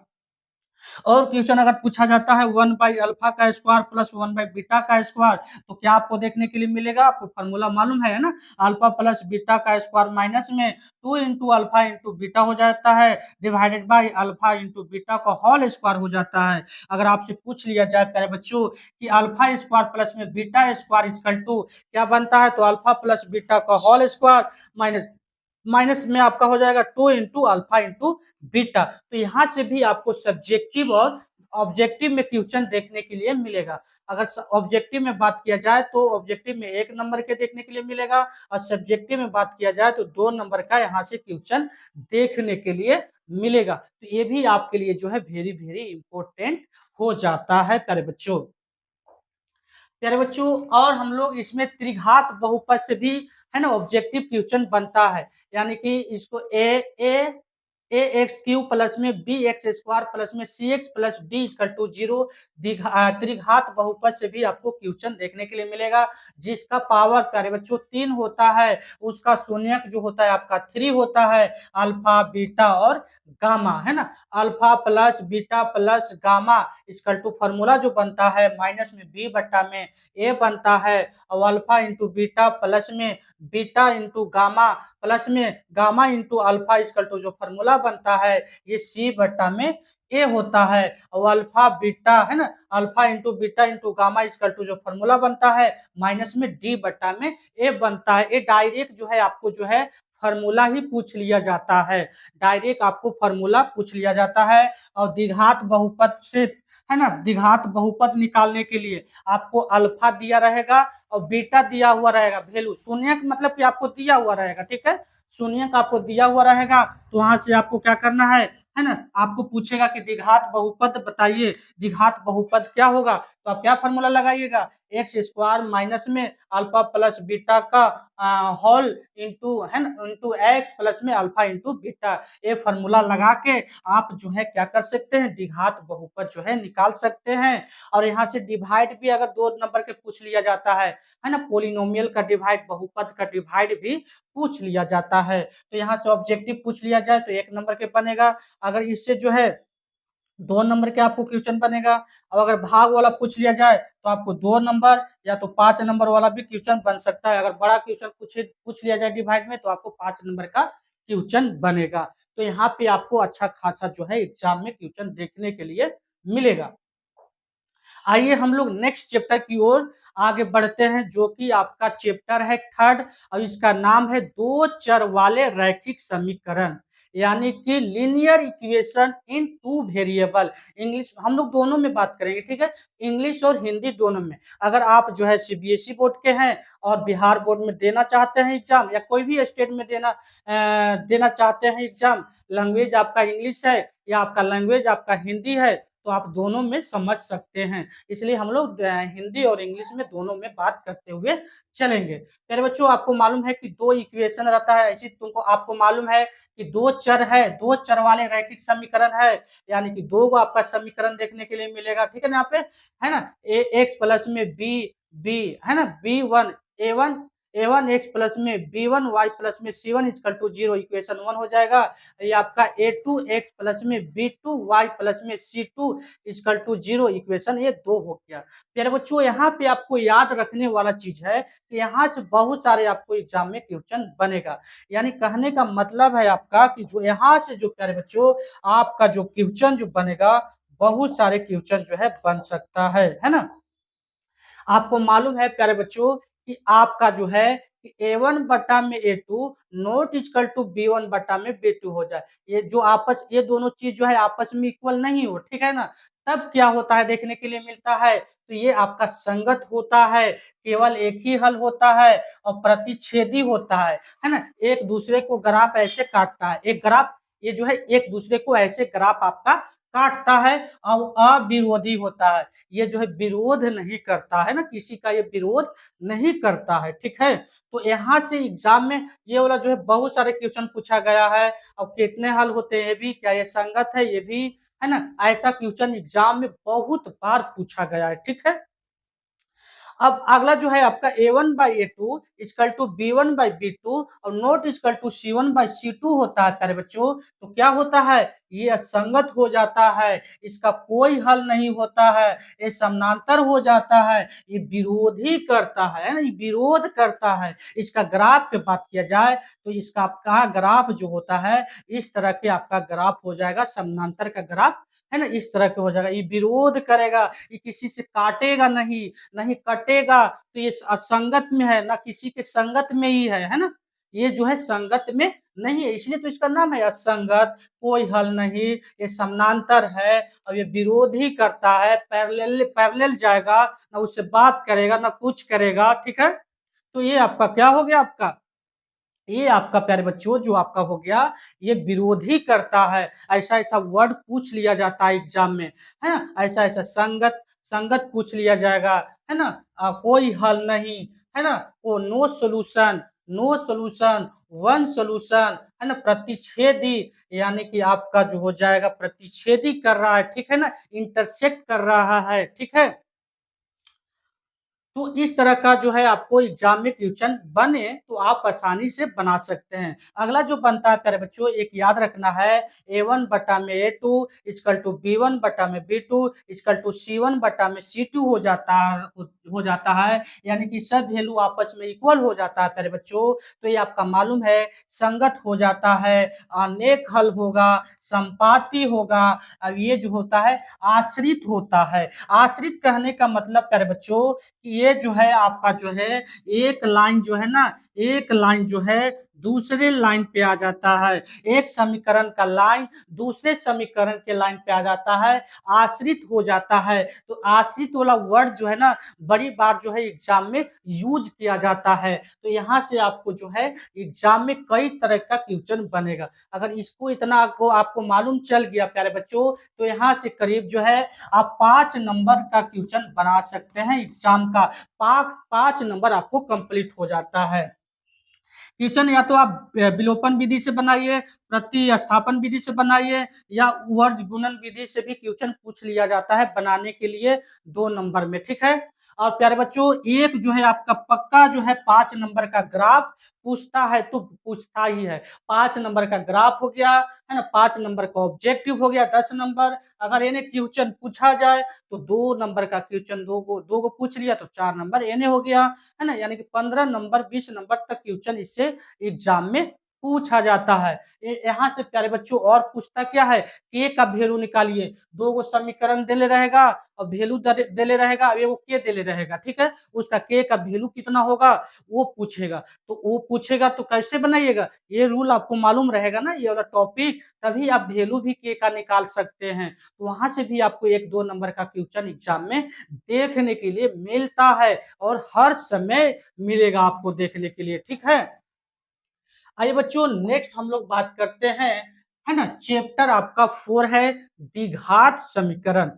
और क्वेश्चन अगर पूछा जाता है 1 बाई अल्फा का स्क्वायर प्लस 1 बाई बीटा का स्क्वायर, तो क्या आपको देखने के लिए मिलेगा, आपको फॉर्मूला मालूम है ना, अल्फा प्लस बीटा का स्क्वायर माइनस में 2 इंटू अल्फा इंटू बीटा हो जाता है, divided by alpha into beta का होल स्क्वायर हो जाता है। अगर आपसे पूछ लिया जाए प्यारे बच्चों कि अल्फा स्क्वायर प्लस में बीटा स्क्वायर इक्वल टू क्या बनता है, तो अल्फा प्लस बीटा का होल स्क्वायर माइनस माइनस में आपका हो जाएगा 2 इंटू अल्फा इंटू बीटा। तो यहाँ से भी आपको सब्जेक्टिव और ऑब्जेक्टिव में क्वेश्चन देखने के लिए मिलेगा। अगर ऑब्जेक्टिव में बात किया जाए तो ऑब्जेक्टिव में 1 नंबर के देखने के लिए मिलेगा, और सब्जेक्टिव में बात किया जाए तो 2 नंबर का यहाँ से क्वेश्चन देखने के लिए मिलेगा। तो ये भी आपके लिए जो है वेरी वेरी इंपॉर्टेंट हो जाता है प्यारे बच्चों। प्यारे बच्चों, और हम लोग इसमें त्रिघात बहुपद से भी है ना ऑब्जेक्टिव क्वेश्चन बनता है, यानी कि इसको ए एक्स क्यू प्लस में बी एक्स स्क्वायर प्लस में C X plus D equal to 0 त्रिघात बहुपद से भी आपको क्वेश्चन देखने के लिए मिलेगा, जिसका पावर प्यारे बच्चों 3 होता है, उसका शून्यक जो होता है आपका 3 होता है, अल्फा बीटा और गामा, है ना। Alpha plus beta plus gamma equal to formula जो बनता है माइनस में बी बट्टा में ए बनता है, और अल्फा इंटू बीटा प्लस में बीटा इंटू गामा प्लस में gamma into alpha equal to जो फॉर्मूला बनता है ये सी बट्टा में ए होता है, और अल्फा बीटा है ना, alpha into beta into gamma equal to जो फॉर्मूला बनता है माइनस में डी बट्टा में ए बनता है। ये डायरेक्ट जो है आपको जो है फॉर्मूला ही पूछ लिया जाता है, डायरेक्ट आपको फॉर्मूला पूछ लिया जाता है। और द्विघात बहुपद से है ना, द्विघात बहुपद निकालने के लिए आपको अल्फा दिया रहेगा और बीटा दिया हुआ रहेगा, वैल्यू शून्यक मतलब कि आपको दिया हुआ रहेगा, ठीक है, शून्यक आपको दिया हुआ रहेगा। तो वहां से आपको क्या करना है ना, आपको पूछेगा कि द्विघात बहुपद बताइए, द्विघात बहुपद क्या होगा, तो आप क्या फॉर्मूला लगाइएगा, एक्स स्क्वायर माइनस में अल्फा प्लस बीटा का होल इंटू है ना इंटू एक्स प्लस में अल्फा इंटू बीटा, ये फॉर्मूला लगा के आप जो है क्या कर सकते हैं, द्विघात बहुपद जो है निकाल सकते हैं। और यहाँ से डिवाइड भी अगर 2 नंबर के पूछ लिया जाता है ना, पोलिनोमियल का डिवाइड, बहुपद का डिवाइड भी पूछ लिया जाता है। तो यहाँ से ऑब्जेक्टिव पूछ लिया जाए तो 1 नंबर के बनेगा, अगर इससे जो है 2 नंबर के आपको क्वेश्चन बनेगा, अब अगर भाग वाला पूछ लिया जाए तो आपको 2 नंबर या तो 5 नंबर वाला भी क्वेश्चन बन सकता है। अगर बड़ा क्वेश्चन पूछ लिया जाए डिवाइड में तो आपको 5 नंबर का क्वेश्चन बनेगा। तो यहाँ पे आपको अच्छा खासा जो है एग्जाम में क्वेश्चन देखने के लिए मिलेगा। आइए हम लोग नेक्स्ट चैप्टर की ओर आगे बढ़ते हैं, जो कि आपका चैप्टर है थर्ड और इसका नाम है दो चर वाले रैखिक समीकरण, यानी कि linear equation in two variable. English हम लोग दोनों में बात करेंगे, ठीक है, इंग्लिश और हिंदी दोनों में। अगर आप जो है सीबीएसई बोर्ड के हैं और बिहार बोर्ड में देना चाहते हैं एग्जाम, या कोई भी स्टेट में देना चाहते हैं एग्जाम, लैंग्वेज आपका इंग्लिश है या आपका लैंग्वेज आपका हिंदी है, तो आप दोनों में समझ सकते हैं। इसलिए हम लोग हिंदी और इंग्लिश में दोनों में बात करते हुए चलेंगे। प्यारे बच्चों, आपको मालूम है कि दो इक्वेशन रहता है, ऐसी तुमको आपको मालूम है कि दो चर है, दो चर वाले रैखिक समीकरण है, यानी कि दो को आपका समीकरण देखने के लिए मिलेगा, ठीक है ना, यहाँ पे है ना, ए एक्स प्लस में बी बी है ना, B one A one X plus में बी वन वाई प्लस में C one is equal to zero, equation one हो जाएगा। ये आपका ए टू एक्स प्लस में बी टू वाई प्लस में C two is equal to zero, equation ये दो हो गया। प्यारे बच्चों, यहाँ पे आपको याद रखने वाला चीज है कि यहाँ से बहुत सारे आपको एग्जाम में क्वेश्चन बनेगा। यानी कहने का मतलब है आपका कि जो यहाँ से जो प्यारे बच्चों आपका जो क्वेश्चन जो बनेगा, बहुत सारे क्वेश्चन जो है बन सकता है ना। आपको मालूम है प्यारे बच्चों कि आपका जो है ए वन बटा में A two not is equal to B one बटा में बी टू हो जाए, ये जो आपस ये दोनों चीज जो है आपस में इक्वल नहीं हो, ठीक है ना, तब क्या होता है देखने के लिए मिलता है, तो ये आपका संगत होता है, केवल एक ही हल होता है और प्रतिच्छेदी होता है ना। एक दूसरे को ग्राफ ऐसे काटता है, एक ग्राफ ये जो है एक दूसरे को ऐसे ग्राफ आपका काटता है और अविरोधी होता है, ये जो है विरोध नहीं करता है ना, किसी का ये विरोध नहीं करता है, ठीक है। तो यहाँ से एग्जाम में ये वाला जो है बहुत सारे क्वेश्चन पूछा गया है, और कितने हल होते हैं ये भी, क्या ये संगत है ये भी, है ना, ऐसा क्वेश्चन एग्जाम में बहुत बार पूछा गया है, ठीक है। अब अगला जो है आपका A one by A two is equal to B one by B two और not is equal to C one by C two होता है प्यारे बच्चों, तो क्या होता है, ये असंगत हो जाता है, इसका कोई हल नहीं होता है, ये समानांतर हो जाता है, ये विरोधी करता है ना, ये विरोध करता है। इसका ग्राफ की बात किया जाए तो इसका आपका ग्राफ जो होता है इस तरह के आपका ग्राफ हो जाएगा, समानांतर का ग्राफ है ना, इस तरह के हो जाएगा, ये विरोध करेगा, ये किसी से काटेगा नहीं, नहीं कटेगा, तो ये असंगत में है ना, किसी के संगत में ही है ना, ये जो है संगत में नहीं है, इसलिए तो इसका नाम है असंगत, कोई हल नहीं, ये समानांतर है और ये विरोध ही करता है, पैरेलल पैरेलल जाएगा, ना उससे बात करेगा ना कुछ करेगा, ठीक है। तो ये आपका क्या हो गया, आपका ये आपका प्यारे बच्चों जो आपका हो गया, ये विरोधी करता है, ऐसा ऐसा वर्ड पूछ लिया जाता है एग्जाम में, है ना, ऐसा ऐसा संगत संगत पूछ लिया जाएगा, है ना, कोई हल नहीं, है ना, वो no solution, no solution, one solution, है ना, प्रतिच्छेदी, यानी कि आपका जो हो जाएगा प्रतिच्छेदी कर रहा है, ठीक है ना, इंटरसेक्ट कर रहा है, ठीक है। तो इस तरह का जो है आपको एग्जाम में क्वेश्चन बने तो आप आसानी से बना सकते हैं। अगला जो बनता है प्यारे बच्चों, एक याद रखना है, ए वन बटा में A two is equal to B one बटा में B two is equal to C one बटा में सी टू हो जाता है, यानी कि सब वैल्यू आपस में इक्वल हो जाता है प्यारे बच्चों। तो ये आपका मालूम है संगत हो जाता है, अनेक हल होगा, संपाती होगा, अब ये जो होता है आश्रित होता है। आश्रित कहने का मतलब प्यारे बच्चों कि ये जो है आपका जो है एक लाइन जो है ना, एक लाइन जो है दूसरे लाइन पे आ जाता है, एक समीकरण का लाइन दूसरे समीकरण के लाइन पे आ जाता है, आश्रित हो जाता है। तो आश्रित वाला वर्ड जो है ना बड़ी बार जो है एग्जाम में यूज किया जाता है। तो यहाँ से आपको जो है एग्जाम में कई तरह का क्वेश्चन बनेगा। अगर इसको इतना आपको मालूम चल गया प्यारे बच्चों, तो यहाँ से करीब जो है आप 5 नंबर का क्वेश्चन बना सकते हैं एग्जाम का, 5 नंबर आपको कंप्लीट हो जाता है। क्वेश्चन या तो आप विलोपन विधि से बनाइए, प्रतिस्थापन विधि से बनाइए, या वर्ज गुणन विधि से भी क्वेश्चन पूछ लिया जाता है बनाने के लिए 2 नंबर में, ठीक है। और प्यारे बच्चों एक जो है आपका पक्का जो है 5 नंबर का ग्राफ पूछता है, तो पूछता ही है, 5 नंबर का ग्राफ हो गया, है ना, 5 नंबर का ऑब्जेक्टिव हो गया 10 नंबर। अगर इन्हें क्वेश्चन पूछा जाए तो 2 नंबर का क्वेश्चन दो को पूछ लिया तो 4 नंबर इन्हें हो गया, है ना, यानी कि 15 नंबर 20 नंबर तक क्वेश्चन इससे एग्जाम में पूछा जाता है। यहाँ से प्यारे बच्चों और पूछता क्या है, के का वैल्यू निकालिए। दो गो समीकरण देले रहेगा और वैल्यू देले रहेगा, अब एगो के देले रहेगा, ठीक है। उसका के का वैल्यू कितना होगा वो पूछेगा। तो वो पूछेगा तो कैसे बनाइएगा, ये रूल आपको मालूम रहेगा ना, ये वाला टॉपिक, तभी आप वैल्यू भी के का निकाल सकते हैं। तो वहां से भी आपको 1-2 नंबर का क्वेश्चन एग्जाम में देखने के लिए मिलता है और हर समय मिलेगा आपको देखने के लिए, ठीक है। आइए बच्चों नेक्स्ट हम लोग बात करते हैं, है ना, चैप्टर आपका 4 है द्विघात समीकरण।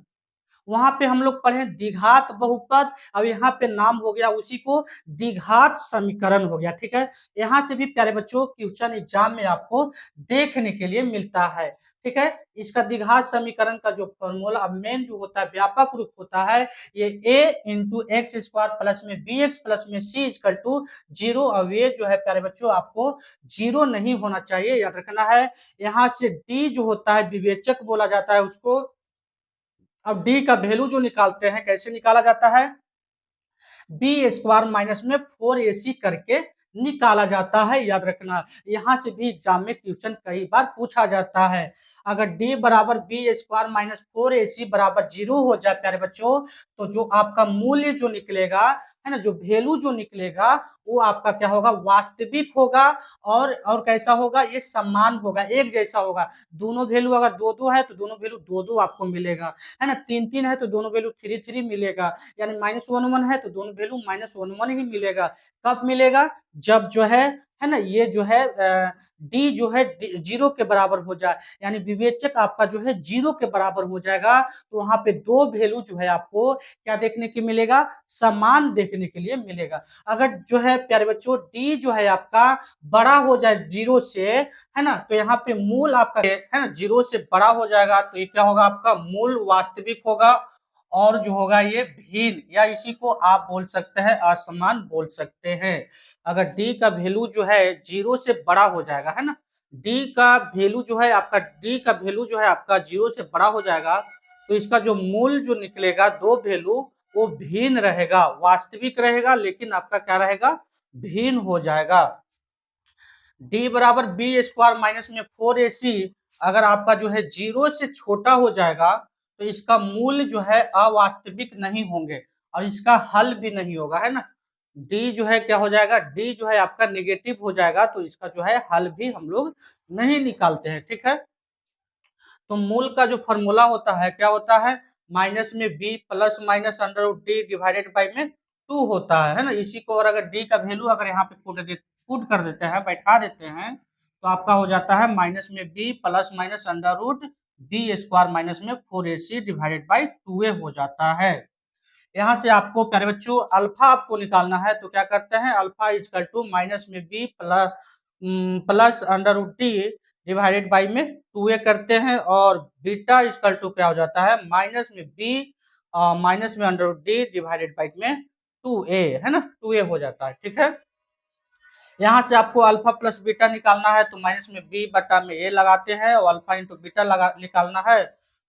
वहां पे हम लोग पढ़े द्विघात बहुपद, अब यहाँ पे नाम हो गया उसी को द्विघात समीकरण हो गया, ठीक है। यहाँ से भी प्यारे बच्चों क्वेश्चन एग्जाम में आपको देखने के लिए मिलता है, ठीक है। इसका द्विघात समीकरण का जो फॉर्मूला अब मेन जो होता है, व्यापक रूप होता है, ये a into x square plus में बी एक्स प्लस में सी इजकल टू 0। अब ये जो है प्यारे बच्चों आपको 0 नहीं होना चाहिए, याद रखना है। यहाँ से d जो होता है विवेचक बोला जाता है उसको। अब डी का वैल्यू जो निकालते हैं कैसे निकाला जाता है, बी स्क्वायर माइनस में 4ac करके निकाला जाता है, याद रखना। यहाँ से भी एग्जाम में क्वेश्चन कई बार पूछा जाता है। अगर d बराबर बी स्क्वायर माइनस 4ac बराबर 0 हो जाए प्यारे बच्चों, तो जो आपका मूल्य जो निकलेगा, है ना, जो वैल्यू जो निकलेगा वो आपका क्या होगा, वास्तविक होगा। और कैसा होगा, ये समान होगा, एक जैसा होगा। दोनों वैल्यू अगर 2-2 है तो दोनों वैल्यू 2-2 आपको मिलेगा, है ना। 3-3 है तो दोनों वैल्यू 3-3 मिलेगा, यानी -1-1 है तो दोनों वैल्यू -1-1 ही मिलेगा। कब मिलेगा, जब जो है ना, ये जो है डी जो है 0 के बराबर हो जाए, यानी विवेचक आपका जो है 0 के बराबर हो जाएगा। तो वहां पे दो वैल्यू जो है आपको क्या देखने के मिलेगा, समान देखने के लिए मिलेगा। अगर जो है प्यारे बच्चों डी जो है आपका बड़ा हो जाए 0 से, है ना, तो यहाँ पे मूल आपका है ना 0 से बड़ा हो जाएगा, तो ये क्या होगा, आपका मूल वास्तविक होगा। और जो होगा ये भिन्न, या इसी को आप बोल सकते हैं असमान बोल सकते हैं। अगर डी का वैल्यू जो है 0 से बड़ा हो जाएगा, है ना, डी का वैल्यू जो है आपका, डी का वैल्यू जो है आपका 0 से बड़ा हो जाएगा, तो इसका जो मूल जो निकलेगा दो वैल्यू वो भिन्न रहेगा, वास्तविक रहेगा लेकिन आपका क्या रहेगा, भिन्न हो जाएगा। डी बराबर बी स्क्वायर माइनस में 4ac अगर आपका जो है 0 से छोटा हो जाएगा, तो इसका मूल्य जो है अवास्तविक नहीं होंगे और इसका हल भी नहीं होगा, है ना। डी जो है क्या हो जाएगा, डी जो है आपका नेगेटिव हो जाएगा, तो इसका जो है हल भी हम लोग नहीं निकालते हैं, ठीक है। तो मूल का जो फॉर्मूला होता है क्या होता है, माइनस में b plus minus under root d divided by में 2 होता है ना। इसी को और अगर डी का वैल्यू अगर यहाँ पे पुट कर देते हैं, बैठा देते हैं, तो आपका हो जाता है माइनस में b plus minus under root b square minus में 4ac डिवाइडेड बाई 2a हो जाता है। यहाँ से आपको प्यारे बच्चों अल्फा आपको निकालना है, तो क्या करते हैं, अल्फा इजकल टू माइनस में b plus under root d divided by में 2a करते हैं, और बीटा इजकल टू क्या हो जाता है, माइनस में बी माइनस में under root d divided by में 2a, है ना, 2a हो जाता है, ठीक है। यहाँ से आपको अल्फा प्लस बीटा निकालना है, तो माइनस में बी बटा में ए लगाते हैं, और अल्फा इंटू बीटा निकालना है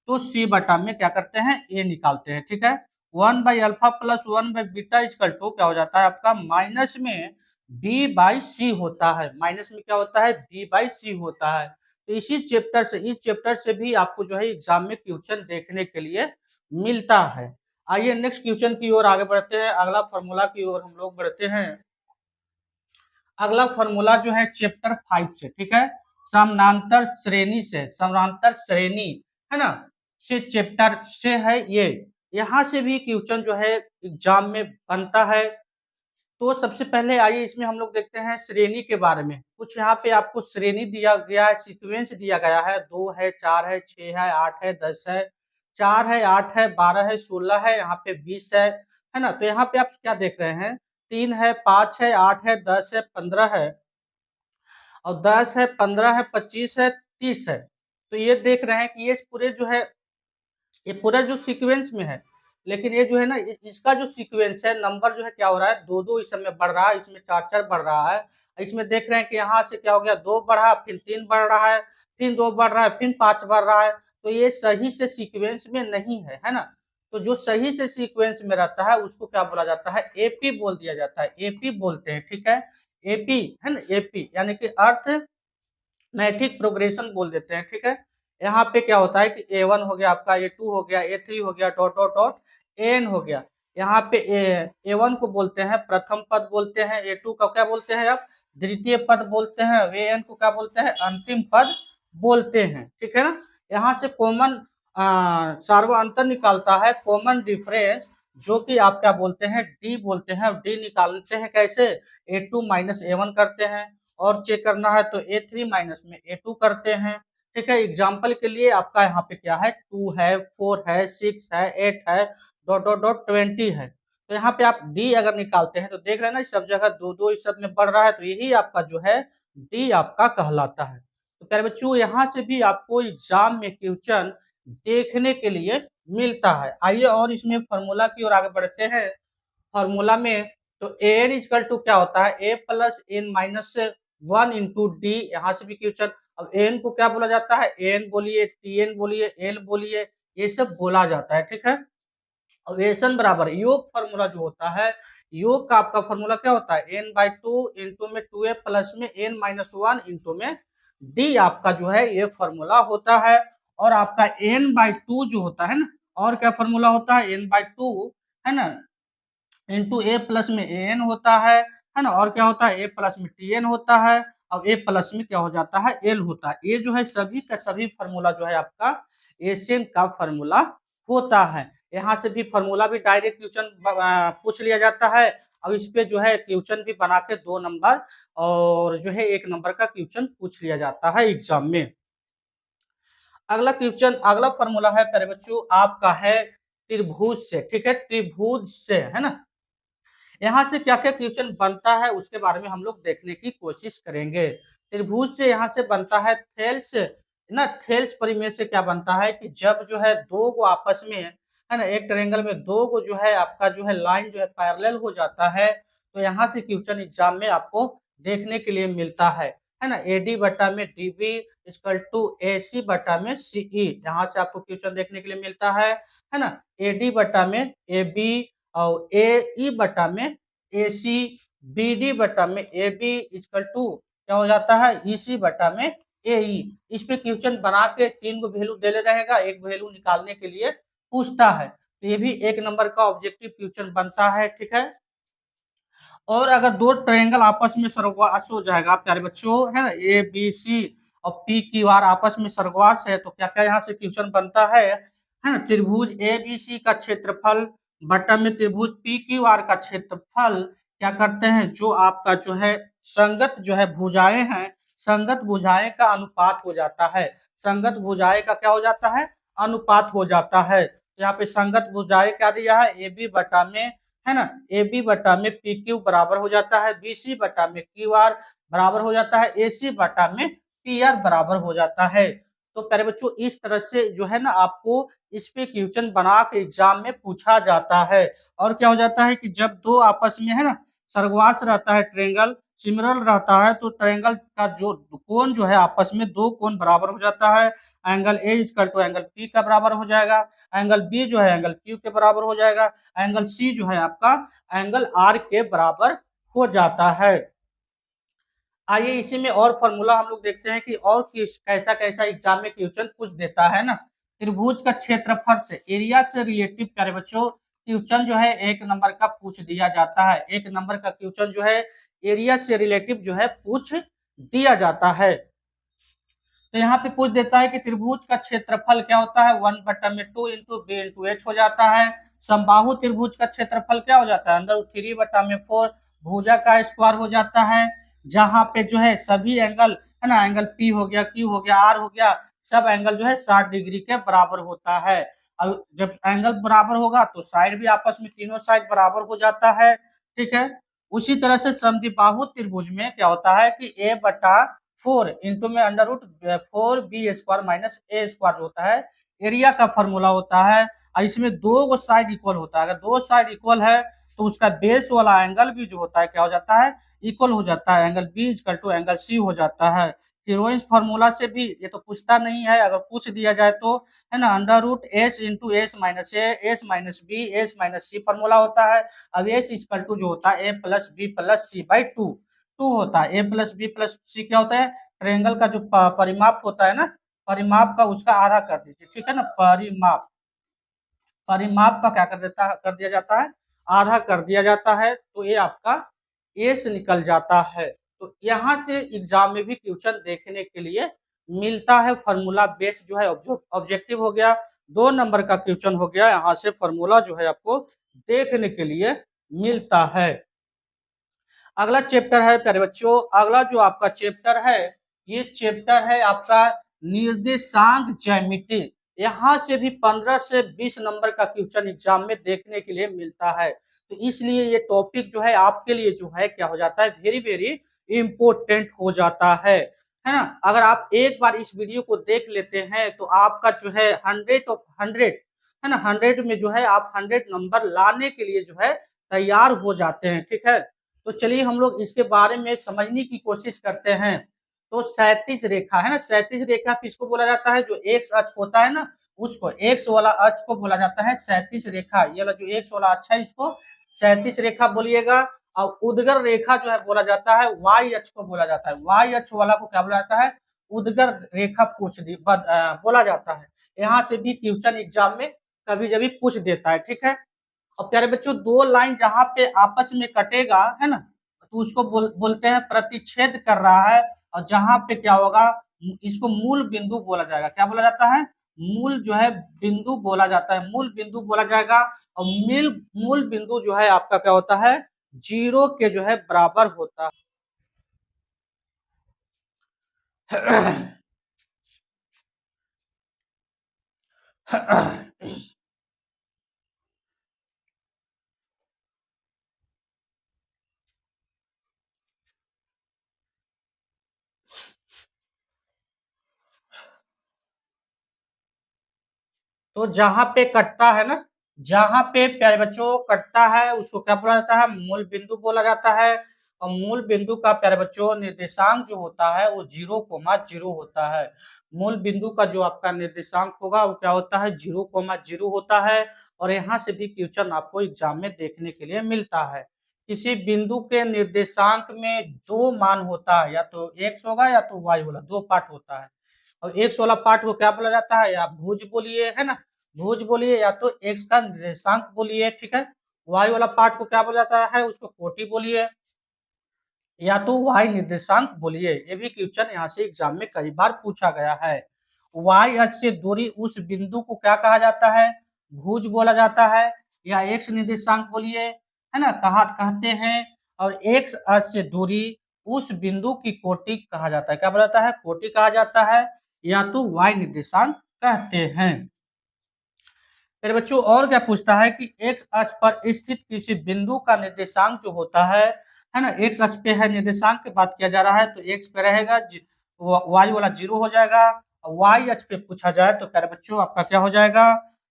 तो सी बटा में क्या करते हैं, ए निकालते हैं, ठीक है। 1/अल्फा प्लस 1/बीटा इजकल टू क्या हो जाता है आपका, माइनस में बी बाई सी होता है, माइनस में क्या होता है, बी बाई सी होता है। तो इस चैप्टर से भी आपको जो है एग्जाम में क्वेश्चन देखने के लिए मिलता है। आइए नेक्स्ट क्वेश्चन की ओर आगे बढ़ते हैं, अगला फॉर्मूला की ओर हम लोग बढ़ते हैं। अगला फॉर्मूला जो है चैप्टर 5 से, ठीक है, समानांतर श्रेणी से, समानांतर श्रेणी, है ना, से चैप्टर से है ये। यहाँ से भी क्वेश्चन जो है एग्जाम में बनता है। तो सबसे पहले आइए इसमें हम लोग देखते हैं श्रेणी के बारे में। कुछ यहाँ पे आपको श्रेणी दिया गया है, सीक्वेंस दिया गया है, 2 है, 4 है, 6 है, 8 है, 10 है, 4 है, 8 है, 12 है, 16 है, यहाँ पे 20 है ना। तो यहाँ पे आप क्या देख रहे हैं, 3 है, 5 है, 8 है, 10 है, 15 है, और 10 है, 15 है, 25 है, 30 है। तो ये देख रहे हैं कि ये पूरे जो है, ये पूरा जो सीक्वेंस में है, लेकिन ये जो है ना इसका जो सीक्वेंस है, नंबर जो है क्या हो रहा है, 2-2 इस समय बढ़ रहा है, इसमें 4-4 बढ़ रहा है। इसमें देख रहे हैं कि यहाँ से क्या हो गया, 2 बढ़ा, फिर 3 बढ़ रहा है, फिर 2 बढ़ रहा है, फिर 5 बढ़ रहा है। तो ये सही से सीक्वेंस में नहीं है ना। तो जो सही से सीक्वेंस में रहता है उसको क्या बोला जाता है, एपी बोल दिया जाता है, एपी बोलते हैं, ठीक है। एपी है ना, एपी यानी कि अर्थ मैट्रिक प्रोग्रेशन बोल देते हैं, ठीक है। यहाँ पे क्या होता है कि A1 हो गया आपका, A2 हो गया, A3 हो गया, डॉट डॉट डॉट एन हो गया। यहाँ पे A1 को बोलते हैं प्रथम पद बोलते हैं, A2 का क्या बोलते हैं आप, द्वितीय पद बोलते हैं, AN को क्या बोलते हैं, अंतिम पद बोलते हैं, ठीक है ना। यहाँ से कॉमन सार्वअंतर निकालता है, कॉमन डिफरेंस, जो कि आप क्या बोलते हैं, डी बोलते हैं। डी निकालते हैं कैसे, A2 माइनस A1 करते हैं, और चेक करना है तो A3 माइनस में A2 करते हैं, ठीक है। एग्जाम्पल के लिए आपका यहाँ पे क्या है, 2 है, 4 है, 6 है, 8 है, डॉट डॉट डॉट 20 है। तो यहाँ पे आप डी अगर निकालते हैं तो देख रहे हैं ना, सब जगह दो दो इस में बढ़ रहा है, तो यही आपका जो है डी आपका कहलाता है। तो प्यारे बच्चों, यहाँ से भी आपको एग्जाम में क्वेश्चन देखने के लिए मिलता है। आइए और इसमें फॉर्मूला की ओर आगे बढ़ते हैं। फॉर्मूला में तो एन इजकल टू क्या होता है, A plus N minus 1 into D. यहाँ से भी क्वेश्चन, अब एन को क्या बोला जाता है, एन बोलिए, टी एन बोलिए, एल बोलिए, ये सब बोला जाता है, ठीक है। अब एन बराबर योग फॉर्मूला जो होता है, योग का आपका फॉर्मूला क्या होता है, एन बाई टू इंटू में 2a प्लस में एन माइनस 1 इंटू में डी आपका जो है ये फॉर्मूला होता है। और आपका एन बाई टू जो होता है ना, और क्या फॉर्मूला होता है, एन बाई टू है ना, इंटू ए प्लस में ए एन होता है ना, और क्या होता है, ए प्लस में टी एन होता है, अब ए प्लस में क्या हो जाता है, एल होता है। ये जो है सभी का सभी फॉर्मूला जो है आपका एशियन का फॉर्मूला होता है। यहाँ से भी फॉर्मूला भी डायरेक्ट क्वेश्चन पूछ लिया जाता है, और इस पे जो है क्वेश्चन भी बना के 2 नंबर और जो है 1 नंबर का क्वेश्चन पूछ लिया जाता है एग्जाम में। अगला क्वेश्चन, अगला फॉर्मूला है प्यारे बच्चों आपका है त्रिभुज से, ठीक है, त्रिभुज से, है ना। यहाँ से क्या क्या क्वेश्चन बनता है उसके बारे में हम लोग देखने की कोशिश करेंगे। त्रिभुज से यहाँ से बनता है थेल्स ना, थेल्स परिमेय से क्या बनता है कि जब जो है दो को आपस में है ना, एक ट्रायंगल में दो को जो है आपका जो है लाइन जो है पैरेलल हो जाता है, तो यहाँ से क्वेश्चन एग्जाम में आपको देखने के लिए मिलता है ना। एडी बटा में डीबी इक्वल टू AC बटा में सीई, यहाँ से आपको क्वेश्चन देखने के लिए मिलता है ना। एडी बटा में AB और ए बटा में AC, BD बटा में AB इक्वल टू क्या हो जाता है, EC बटा में AE। इस पे क्वेश्चन बना के 3 को वैल्यू दे रहेगा, एक वैल्यू निकालने के लिए पूछता है, तो ये भी 1 नंबर का ऑब्जेक्टिव क्वेश्चन बनता है, ठीक है। और अगर दो ट्रायंगल आपस में सर्ववास हो जाएगा प्यारे बच्चों, है ना, ABC और PQR आपस में सर्ववास है, तो क्या क्या यहाँ से क्वेश्चन बनता है ना, त्रिभुज ABC का क्षेत्रफल बटा में त्रिभुज PQR का क्षेत्रफल क्या करते हैं, जो आपका जो है संगत जो है भुजाएं हैं, संगत भुजाएं का अनुपात हो जाता है, संगत भुजाएं का क्या हो जाता है, अनुपात हो जाता है। तो यहाँ पे संगत भुजाएं क्या दिया है, AB बटा में, है ना, AB बटा में PQ बराबर हो जाता है, BC बटा में QR बराबर हो जाता है, AC बटा में PR बराबर हो जाता है। तो प्यारे बच्चों, इस तरह से जो है ना आपको इस पे क्वेश्चन बना के एग्जाम में पूछा जाता है। और क्या हो जाता है कि जब दो आपस में है ना सर्ववास रहता है, ट्रायंगल सिमिलर रहता है, तो ट्रायंगल का जो कोण जो है आपस में दो कोण बराबर हो जाता है। Angle A equal to angle P का बराबर हो जाएगा, एंगल B जो है एंगल Q के बराबर हो जाएगा, एंगल C जो है आपका एंगल R के बराबर हो जाता है। आइए इसी में और फॉर्मूला हम लोग देखते हैं कि और कैसा कैसा एग्जाम में क्वेश्चन पूछ देता है ना। त्रिभुज का क्षेत्रफल से, एरिया से रिलेटिव प्यारे बच्चों क्वेश्चन जो है 1 नंबर का पूछ दिया जाता है। 1 नंबर का क्वेश्चन जो है एरिया से रिलेटिव जो है पूछ दिया जाता है। तो यहाँ पे पूछ देता है कि त्रिभुज का क्षेत्रफल क्या होता है, 1 बटा में 2 इंटू बी इंटू एच हो जाता है। समबाहु त्रिभुज का क्षेत्रफल क्या हो जाता है, अंदर 3 बटा में 4 भुजा का स्क्वायर हो जाता है। जहां पे जो है सभी एंगल है ना, एंगल P हो गया, Q हो गया, R हो गया, सब एंगल जो है 60 डिग्री के बराबर होता है। अब जब एंगल बराबर होगा तो साइड भी आपस में तीनों साइड बराबर हो जाता है, ठीक है। उसी तरह से समद्विबाहु त्रिभुज में क्या होता है कि A बटा 4 इंटू में under root 4B square minus A square होता है, एरिया का फॉर्मूला होता है। और इसमें दो को साइड इक्वल होता है, अगर दो साइड इक्वल है तो उसका बेस वाला एंगल भी जो होता है क्या हो जाता है, इक्वल हो जाता है, angle B equal to angle C हो जाता है। हीरोइंस फॉर्मूला से भी ये तो पूछता नहीं है, अगर पूछ दिया जाए तो है ना, under root S into S minus A S minus B S minus C formula होता है। अब एस इक्वल टू जो होता है A plus B plus C by two होता है। A plus B plus C क्या होता है, ट्रायंगल का जो परिमाप होता है ना, परिमाप का उसका आधा कर दीजिए, ठीक है ना। परिमाप, परिमाप का क्या कर दिया जाता है, आधा कर दिया जाता है, तो ये आपका ए से निकल जाता है। तो यहाँ से एग्जाम में भी क्वेश्चन देखने के लिए मिलता है। फार्मूला बेस जो है ऑब्जेक्टिव हो गया, 2 नंबर का क्वेश्चन हो गया, यहाँ से फार्मूला जो है आपको देखने के लिए मिलता है। अगला चैप्टर है प्यारे बच्चों, अगला जो आपका चैप्टर है, ये चैप्टर है आपका निर्देशांक ज्यामिति। यहाँ से भी 15 से 20 नंबर का क्वेश्चन एग्जाम में देखने के लिए मिलता है। तो इसलिए ये टॉपिक जो है आपके लिए जो है क्या हो जाता है, वेरी वेरी इम्पोर्टेंट हो जाता है ना। अगर आप एक बार इस वीडियो को देख लेते हैं तो आपका जो है 100 ऑफ 100 है ना, 100 में जो है आप 100 नंबर लाने के लिए जो है तैयार हो जाते हैं, ठीक है। तो चलिए हम लोग इसके बारे में समझने की कोशिश करते हैं। तो क्षैतिज रेखा है ना, क्षैतिज रेखा किसको बोला जाता है, जो एक्स अक्ष होता है ना, उसको एक्स वाला अक्ष को बोला जाता है क्षैतिज रेखा। ये वाला जो एक्स वाला अक्ष है इसको क्षैतिज रेखा बोलिएगा। और उद्गर रेखा जो है बोला जाता है वाई अक्ष को बोला जाता है, वाई अक्ष वाला को क्या बोला जाता है, उद्गर रेखा बोला जाता है। यहाँ से भी क्वेश्चन एग्जाम में कभी कभी पूछ देता है, ठीक है। और प्यारे बच्चों, 2 लाइन जहाँ पे आपस में कटेगा है ना, तो उसको बोलते हैं प्रतिच्छेद कर रहा है। और जहाँ पे क्या होगा, इसको मूल बिंदु बोला जाएगा। क्या बोला जाता है, मूल जो है बिंदु बोला जाता है, मूल बिंदु बोला जाएगा। और मूल बिंदु जो है आपका क्या होता है, 0 के जो है बराबर होता है। तो जहां पे कटता है ना, जहां पे प्यारे बच्चों कटता है उसको क्या बोला जाता है, मूल बिंदु बोला जाता है। और मूल बिंदु का प्यारे बच्चों निर्देशांक जो होता है वो 0,0 होता है। मूल बिंदु का जो आपका निर्देशांक होगा वो क्या होता है, 0,0 होता है। और यहाँ से भी क्वेश्चन आपको एग्जाम में देखने के लिए मिलता है। किसी बिंदु के निर्देशांक में 2 मान होता है, या तो एक्स होगा या तो वाई होगा, 2 पार्ट होता है। और एक्स वाला पार्ट को क्या बोला जाता है, या भुज बोलिए है ना, भुज बोलिए, या तो एक्स का निर्देशांक बोलिए, ठीक है। वाई वाला पार्ट को क्या बोला जाता है, उसको कोटि बोलिए, या तो वाई निर्देशांक बोलिए। ये भी क्वेश्चन यहाँ से एग्जाम में कई बार पूछा गया है। वाई अक्ष से दूरी उस बिंदु को क्या कहा जाता है, भुज बोला जाता है, या एक्स निर्देशांक बोलिए, है ना, कहते हैं। और एक्स अक्ष से दूरी उस बिंदु की कोटि कहा जाता है, क्या बोला जाता है, कोटि कहा जाता है, या तो वाई निर्देशांक कहते हैं। फिर बच्चों और क्या पूछता है कि एक्स अक्ष पर स्थित किसी बिंदु का निर्देशांक जो होता है ना, एक्स अक्ष पे है, निर्देशांक की बात किया जा रहा है, तो एक्स पे रहेगा, वाई वाला 0 हो जाएगा। वाई अक्ष पे पूछा जाए तो प्यारे बच्चों आपका क्या हो जाएगा,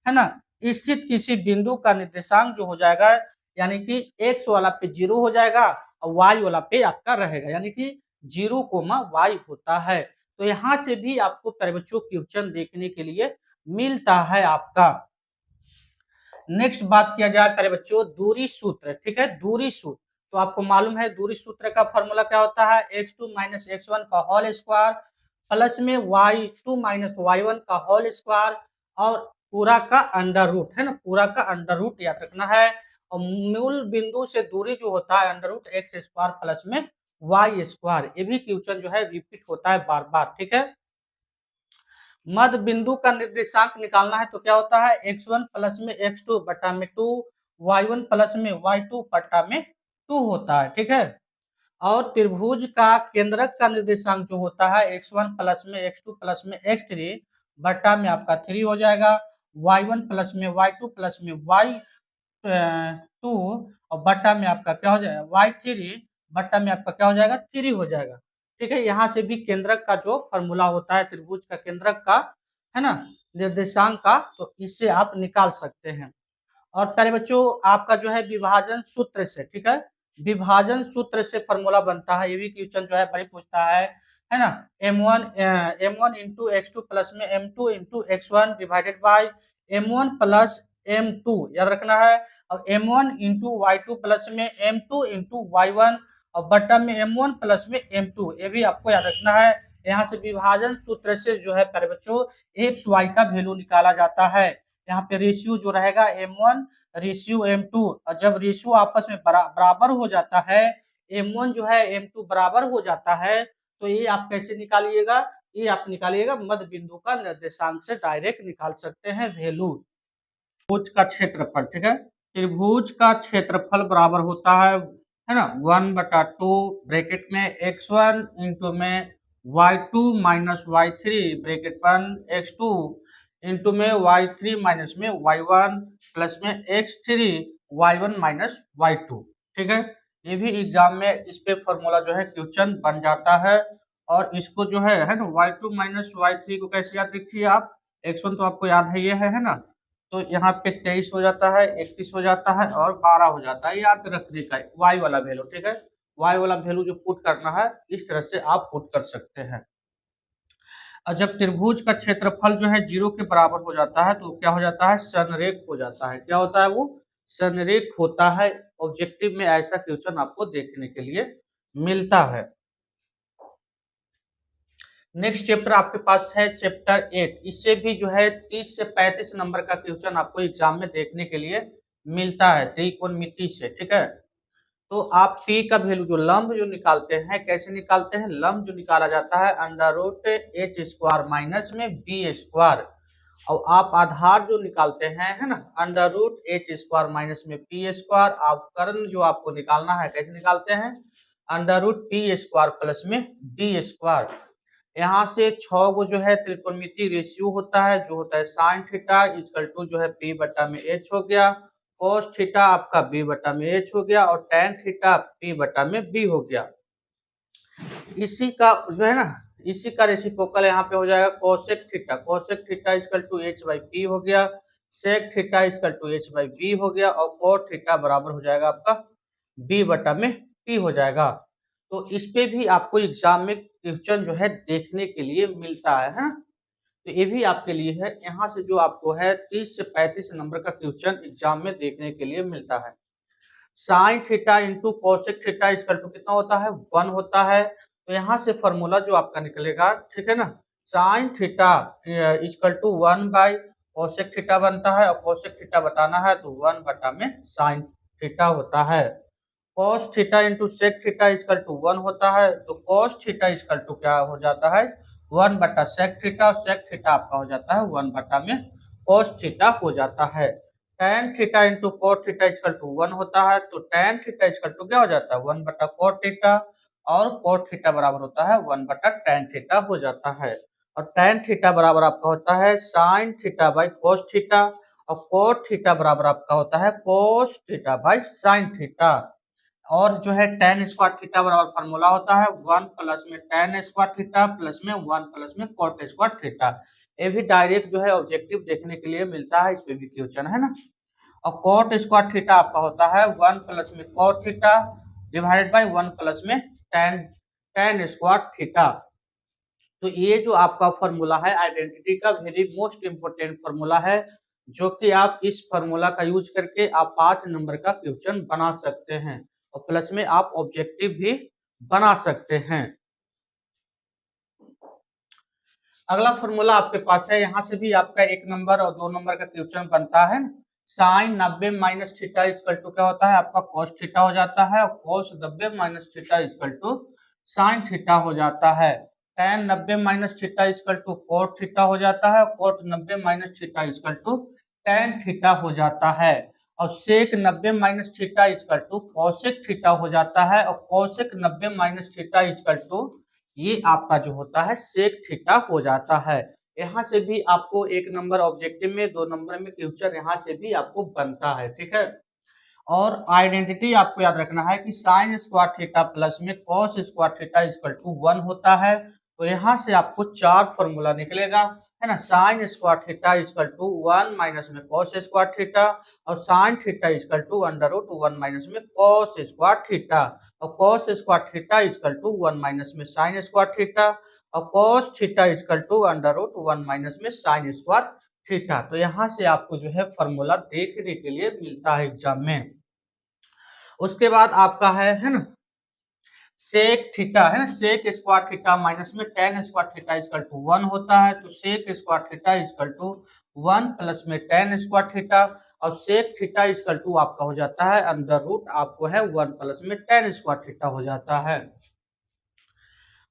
है ना, स्थित किसी बिंदु का निर्देशांक जो हो जाएगा, यानी कि एक्स वाला पे 0 हो जाएगा और वाई वाला पे आपका रहेगा, यानी कि 0,y होता है। तो यहाँ से भी आपको प्यारे बच्चों क्वेश्चन देखने के लिए मिलता है आपका। नेक्स्ट बात किया जाए प्यारे बच्चों दूरी सूत्र, ठीक है, दूरी सूत्र। तो आपको मालूम है दूरी सूत्र का फॉर्मूला क्या होता है, x2 माइनस x1 का होल स्क्वायर प्लस में y2 माइनस y1 का होल स्क्वायर और पूरा का अंडर रूट, है ना, पूरा का अंडर रूट याद रखना है। और मूल बिंदु से दूरी जो होता है under root x square plus में वाई स्क्वायर। ये भी क्वेश्चन जो है रिपीट होता है बार बार, ठीक है। मध्य बिंदु का निर्देशांक निकालना है तो क्या होता है, x1 प्लस में x2 बटा में 2, y1 प्लस में y2 बटा में 2 होता है, ठीक है। और त्रिभुज का केंद्रक का निर्देशांक जो होता है x1 प्लस में x2 प्लस में x3 बटा में आपका 3 हो जाएगा, y1 प्लस में y2 प्लस में y2 और बटा में आपका क्या हो जाएगा, y3 बटा में आपका क्या हो जाएगा, 3 हो जाएगा, ठीक है। यहाँ से भी केंद्रक का जो फॉर्मूला होता है त्रिभुज का केंद्रक का, है ना, निर्देशांक का, तो इससे आप निकाल सकते हैं। और प्यारे बच्चों आपका जो है विभाजन सूत्र से, ठीक है, विभाजन सूत्र से फॉर्मूला बनता है। ये भी क्वेश्चन जो है बड़ी पूछता है ना, m1 इंटू x2 प्लस में m2 into x1 divided by m1 plus m2 याद रखना है। और m1 इंटू y2 प्लस में m2 इंटू y1 और बटा में m1 प्लस में m2, ये भी आपको याद रखना है। यहाँ से विभाजन सूत्र से जो है प्यारे बच्चों एक्स वाई का वैल्यू निकाला जाता है। यहाँ पे रेशियो जो रहेगा M1 रेशियो M2, और जब रेशियो आपस में बराबर हो जाता है, M1 जो है M2 बराबर हो जाता है, तो ये आप कैसे निकालिएगा, ये आप निकालिएगा मध्य बिंदु का निर्देशांक से डायरेक्ट निकाल सकते हैं वैल्यू। त्रिभुज का क्षेत्रफल, ठीक है, त्रिभुज का क्षेत्रफल बराबर होता है ना 1/2 ब्रैकेट में x1 इंटू में y2 माइनस y3 ब्रैकेट बंद x2 इंटू में y3 माइनस में y1 प्लस में x3 y1 माइनस y2, ठीक है। ये भी एग्जाम में इस पे फॉर्मूला जो है क्वेश्चन बन जाता है, और इसको जो है ना y2 माइनस y3 को कैसे याद रखिए आप, x1 तो आपको याद है ये है ना, तो यहाँ पे 23 हो जाता है, 31 हो जाता है और 12 हो जाता है, याद रखने का y वाला वैल्यू, ठीक है। y वाला वैल्यू जो पुट करना है इस तरह से आप पुट कर सकते हैं। और जब त्रिभुज का क्षेत्रफल जो है 0 के बराबर हो जाता है तो क्या हो जाता है, संरेख हो जाता है। क्या होता है वो, संरेख होता है। ऑब्जेक्टिव में ऐसा क्वेश्चन आपको देखने के लिए मिलता है। नेक्स्ट चैप्टर आपके पास है चैप्टर 8, इससे भी जो है 30 से 35 नंबर का क्वेश्चन आपको एग्जाम में देखने के लिए मिलता है त्रिकोणमिति से, ठीक है। तो आप टी का वैल्यू जो लंब जो निकालते हैं, कैसे निकालते हैं, लंब जो निकाला जाता है √h² माइनस में b², और आप आधार जो निकालते हैं है ना √h² माइनस में p², आप कर्ण जो आपको निकालना है कैसे निकालते हैं √p² प्लस में b²। यहाँ से 6 गो जो है त्रिकोणमिति रेशियो होता है, जो होता है साइन थीटा इक्वल टू जो है p में h हो गया, कोस थीटा आपका b में h हो गया, और tan थीटा p में b हो गया। इसी का जो है ना, इसी का रेसिप्रोकल यहाँ पे हो जाएगा cosec theta equal to h/p हो गया, सेक थीटा इक्वल टू h/b हो गया, और कोट थीटा बराबर हो जाएगा आपका b में p हो जाएगा। तो इस पे भी आपको एग्जाम में क्वेश्चन जो है देखने के लिए मिलता है। तो ये भी आपके लिए है, यहाँ से जो आपको है 30 से 35 नंबर का क्वेश्चन एग्जाम में देखने के लिए मिलता है। Sine theta into cosec theta equal to कितना होता है, 1 होता है। तो यहाँ से फॉर्मूला जो आपका निकलेगा, ठीक है ना, sine theta equal to one by cosec theta बनता है, और कोसेक थीटा बताना है तो 1/में साइन थीटा होता है। cos theta into sec theta equal to 1 होता है, तो cos थीटा इक्वल टू क्या हो जाता है 1/सेक थीटा, और सेक थीटा आपका हो जाता है 1 में cos थीटा हो जाता है। tan theta into cot theta equal to 1 होता है, तो tan थीटा इक्वल टू क्या हो जाता है 1/cot थीटा, और cot थीटा बराबर होता है 1/tan थीटा हो जाता है। और tan थीटा बराबर आपका होता है sin theta by cos theta, और cot थीटा बराबर आपका होता है cos theta by sin theta. और जो है tan स्क्वायर थीटा बराबर फार्मूला होता है 1 प्लस में tan स्क्वायर थीटा प्लस में 1 प्लस में cot स्क्वायर थीटा। ये भी डायरेक्ट जो है ऑब्जेक्टिव देखने के लिए मिलता है, इस पे भी क्वेश्चन है ना। और cot स्क्वायर थीटा आपका होता है 1 प्लस में cot theta divided by 1 plus में tan स्क्वायर थीटा। तो ये जो आपका फॉर्मूला है आइडेंटिटी का वेरी मोस्ट इंपोर्टेंट फॉर्मूला है, जो कि आप इस फॉर्मूला का यूज करके आप 5 नंबर का क्वेश्चन बना सकते हैं, और प्लस में आप ऑब्जेक्टिव भी बना सकते हैं। अगला फॉर्मूला आपके पास है, यहाँ से भी आपका 1 नंबर और 2 नंबर का क्वेश्चन बनता है। Sine 90 minus theta equal to क्या होता है आपका cos थीटा हो जाता है, और cos 90 minus theta equal to sine theta हो जाता है। tan 90 minus theta equal to cot theta हो जाता है, और cot 90 minus theta equal to tan theta हो जाता है। और sec 90 minus theta equal to cosec theta हो जाता है, और cosec 90 minus theta equal to ये आपका जो होता है सेक थीटा हो जाता है। यहाँ से भी आपको 1 नंबर ऑब्जेक्टिव में, 2 नंबर में क्वेश्चन यहाँ से भी आपको बनता है, ठीक है। और आइडेंटिटी आपको याद रखना है कि साइन स्क्वायर थीटा प्लस में cos square theta equal to 1 होता है। तो यहाँ से आपको 4 फॉर्मूला निकलेगा, है ना। Sine square theta equal to 1 minus में कॉस स्क्वायर थीटा, और sine theta equal to √1 minus में कॉस स्क्वायर थीटा, और cos square theta equal to 1 minus में साइन स्क्वायर थीटा, और cos theta equal to √1 minus में sine square theta. तो यहाँ से आपको जो है फॉर्मूला देखने के लिए मिलता है एग्जाम में। उसके बाद आपका है ना सेक थीटा है ना, सेक स्क्वायर थीटा माइनस में tan square theta equal to 1 होता है। तो sec square theta equal to 1 plus में टेन स्क्वायर थीटा, और सेक थीटा इजकल टू आपका हो जाता है अंडर रूट आपको है 1 प्लस में टेन स्क्वायर थीटा हो जाता है।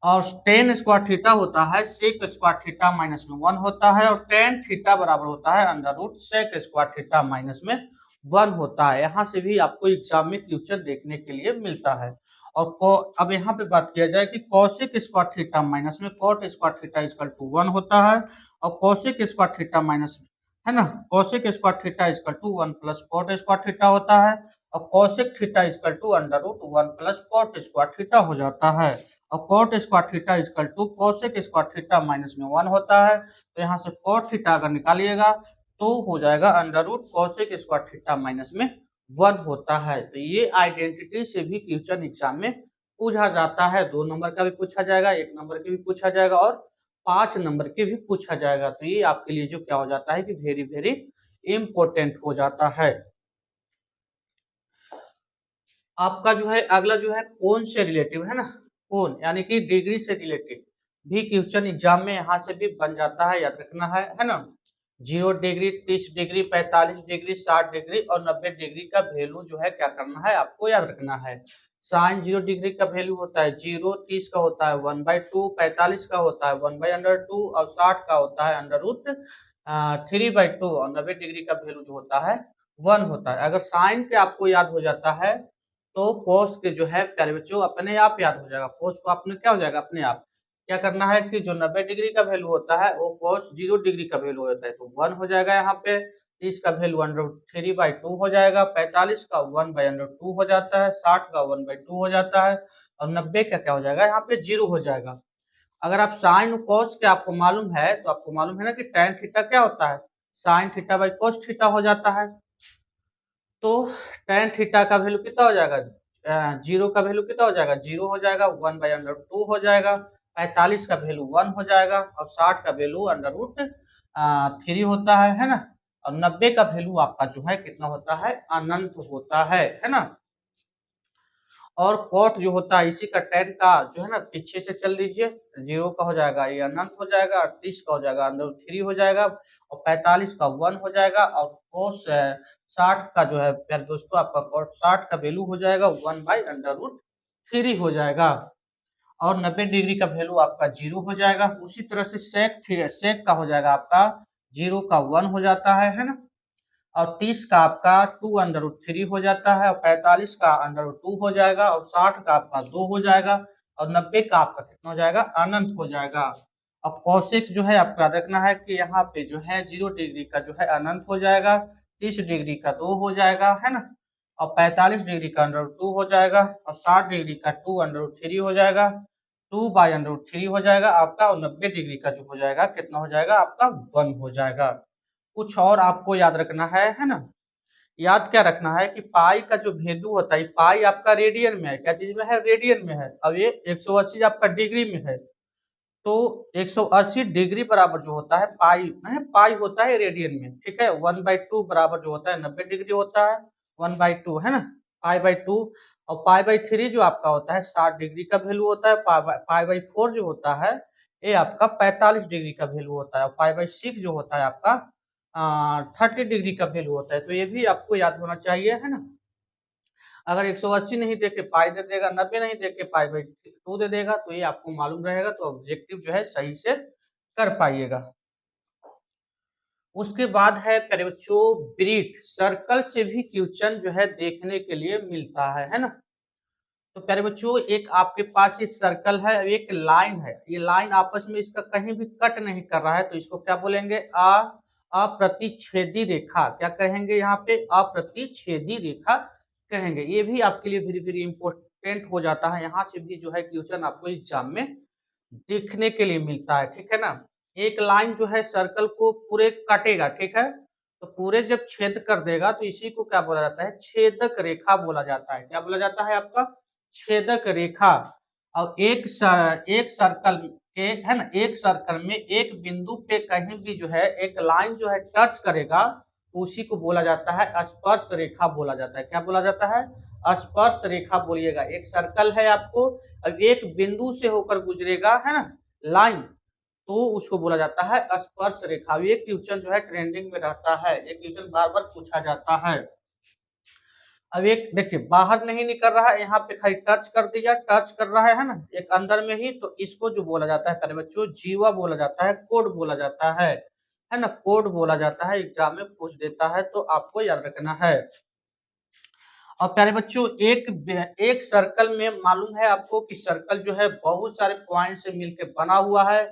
और टेन स्क्वायर थीटा होता है सेक स्क्वायर थीटा माइनस में 1 होता है, और टेन थीटा बराबर होता है under root sec square theta minus में 1 होता है। यहाँ से भी आपको एग्जाम में फ्यूचर देखने के लिए मिलता है। और अब यहाँ पे बात किया जाए कि कॉसेक स्क्वायर थीटा माइनस में cot square theta equal to 1 होता है, और कॉसेक स्क्वायर थीटा माइनस है ना, cosec square theta equal to 1 plus cot square theta होता है, और cosec theta equal to under root 1 plus cot square theta हो जाता है। और cot square theta equal to cosec square theta minus में 1 होता है। तो यहाँ से कॉट थीटा अगर निकालिएगा तो हो जाएगा under root cosec square theta minus में 1 होता है। तो ये आइडेंटिटी से भी क्वेश्चन एग्जाम में पूछा जाता है। 2 नंबर का भी पूछा जाएगा, 1 नंबर के भी पूछा जाएगा, और 5 नंबर के भी पूछा जाएगा। तो ये आपके लिए जो क्या हो जाता है कि वेरी वेरी इंपॉर्टेंट हो जाता है। आपका जो है अगला जो है कोण से रिलेटिव है ना, कोण यानी कि डिग्री से रिलेटेड भी क्वेश्चन एग्जाम में यहाँ से भी बन जाता है, याद रखना है ना। 0 डिग्री, 30 डिग्री, 45 डिग्री, 60 डिग्री और 90 डिग्री का वैल्यू जो है क्या करना है, आपको याद रखना है। साइन 0 डिग्री का वैल्यू होता है 0, 30 का होता है 1/2, 45 का होता है 1/√2 और 60 का होता है अंडर रूट 3/2, और 90 डिग्री का वैल्यू जो होता है 1 होता है। अगर साइन के आपको याद हो जाता है तो कोस के जो है प्यारे बच्चों अपने आप याद हो जाएगा। कोस को अपने क्या हो जाएगा अपने आप। क्या करना है कि जो 90 डिग्री का वैल्यू होता है वो कोस 0 डिग्री का वैल्यू होता है, तो 1 हो जाएगा यहाँ पे। 30 का वैल्यू √3/2 हो जाएगा, 45 का 1/√2 हो जाता है, 60 का 1/2 हो जाता है, और 90 का क्या हो जाएगा यहाँ पे 0 हो जाएगा। अगर आप साइन और कॉस के आपको मालूम है तो आपको मालूम है ना कि टैन थीटा क्या होता है, sine theta by cos theta हो जाता है। तो tan थीटा का वैल्यू कितना हो जाएगा, 0 का वैल्यू कितना हो जाएगा, 0 हो जाएगा, 1/√2 हो जाएगा, 45 का वैल्यू 1 हो जाएगा, और 60 का वैल्यू अंडर रूट 3 होता है ना, और 90 का वैल्यू आपका जो है कितना होता है, अनंत होता है ना। और कॉट जो होता है इसी का tan का जो है ना पीछे से चल दीजिए, 0 का हो जाएगा ये अनंत हो जाएगा, 30 का हो जाएगा अंडर रूट 3 हो जाएगा, और 45 का 1 हो जाएगा, और कोस 60 का जो है प्यारे दोस्तों आपका कॉट 60 का वैल्यू हो जाएगा 1/√3 हो जाएगा, और 90 डिग्री का वैल्यू आपका 0 हो जाएगा। उसी तरह से सेक का हो जाएगा आपका 0 का 1 हो जाता है ना, और 30 का आपका 2√3 हो जाता है, और 45 का अंडर रूट 2 हो जाएगा, और 60 का आपका 2 हो जाएगा, और 90 का आपका कितना हो जाएगा, अनंत हो जाएगा। अब कौशिक जो है आपका रखना है कि यहाँ पे जो है 0 डिग्री का जो है अनंत हो जाएगा, 30 डिग्री का 2 हो जाएगा है ना, और 45 डिग्री का अंडर रूट 2 हो जाएगा, और 60 डिग्री का 2√3 हो जाएगा, 2/√3 हो जाएगा आपका, और 90 डिग्री का जो हो जाएगा कितना हो जाएगा आपका 1 हो जाएगा। कुछ और आपको याद रखना है ना। याद क्या रखना है कि पाई का जो वैल्यू होता है, पाई आपका रेडियन में है, क्या चीज में है, रेडियन में है। अब ये 180 आपका डिग्री में है, तो 180 डिग्री बराबर जो होता है पाई है, पाई होता है रेडियन में, ठीक है। 1/2 बराबर जो होता है 90 डिग्री होता है, 1/2 है ना, पाई/2। और पाई/3 जो आपका होता है 60 डिग्री का वैल्यू होता है, पाई/4 जो होता है ये आपका 45 डिग्री का वैल्यू होता है, और पाई/6 जो होता है आपका 30 डिग्री का वैल्यू होता है। तो ये भी आपको याद होना चाहिए है ना। अगर 180 नहीं दे के पाई दे देगा, 90 नहीं दे के पाई/2 दे देगा, तो ये आपको मालूम रहेगा, तो ऑब्जेक्टिव जो है सही से कर पाइएगा। उसके बाद है प्यारे बच्चों ब्रीथ, सर्कल से भी क्वेश्चन जो है देखने के लिए मिलता है ना। तो प्यारे बच्चों एक आपके पास ये सर्कल है, एक लाइन है, ये लाइन आपस में इसका कहीं भी कट नहीं कर रहा है, तो इसको क्या बोलेंगे, अप्रतिच्छेदी रेखा। क्या कहेंगे यहाँ पे, अप्रतिच्छेदी रेखा कहेंगे। ये भी आपके लिए वेरी वेरी इंपॉर्टेंट हो जाता है, यहाँ से भी जो है क्वेश्चन आपको एग्जाम में देखने के लिए मिलता है, ठीक है ना। एक लाइन जो है सर्कल को पूरे काटेगा, ठीक है, तो पूरे जब छेद कर देगा तो इसी को क्या बोला जाता है, छेदक रेखा बोला जाता है। क्या बोला जाता है आपका, छेदक रेखा। और एक सर्कल के है ना, एक सर्कल में एक बिंदु पे कहीं भी जो है एक लाइन जो है टच करेगा, उसी को बोला जाता है स्पर्श रेखा बोला जाता है। क्या बोला जाता है, स्पर्श रेखा बोलिएगा। एक सर्कल है आपको, अब एक बिंदु से होकर गुजरेगा, है ना, लाइन, तो उसको बोला जाता है स्पर्श रेखा। ये क्वेश्चन जो है ट्रेंडिंग में रहता है, ये क्वेश्चन बार बार पूछा जाता है। अब एक देखिए बाहर नहीं निकल रहा है, यहाँ पे खाली टच कर दिया, टच कर रहा है ना, एक अंदर में ही, तो इसको जो बोला जाता है प्यारे बच्चों जीवा बोला जाता है, कोड बोला जाता है ना, कोड बोला जाता है। एग्जाम में पूछ देता है तो आपको याद रखना है। और प्यारे बच्चों एक सर्कल में मालूम है आपको कि सर्कल जो है बहुत सारे पॉइंट से मिलकर बना हुआ है,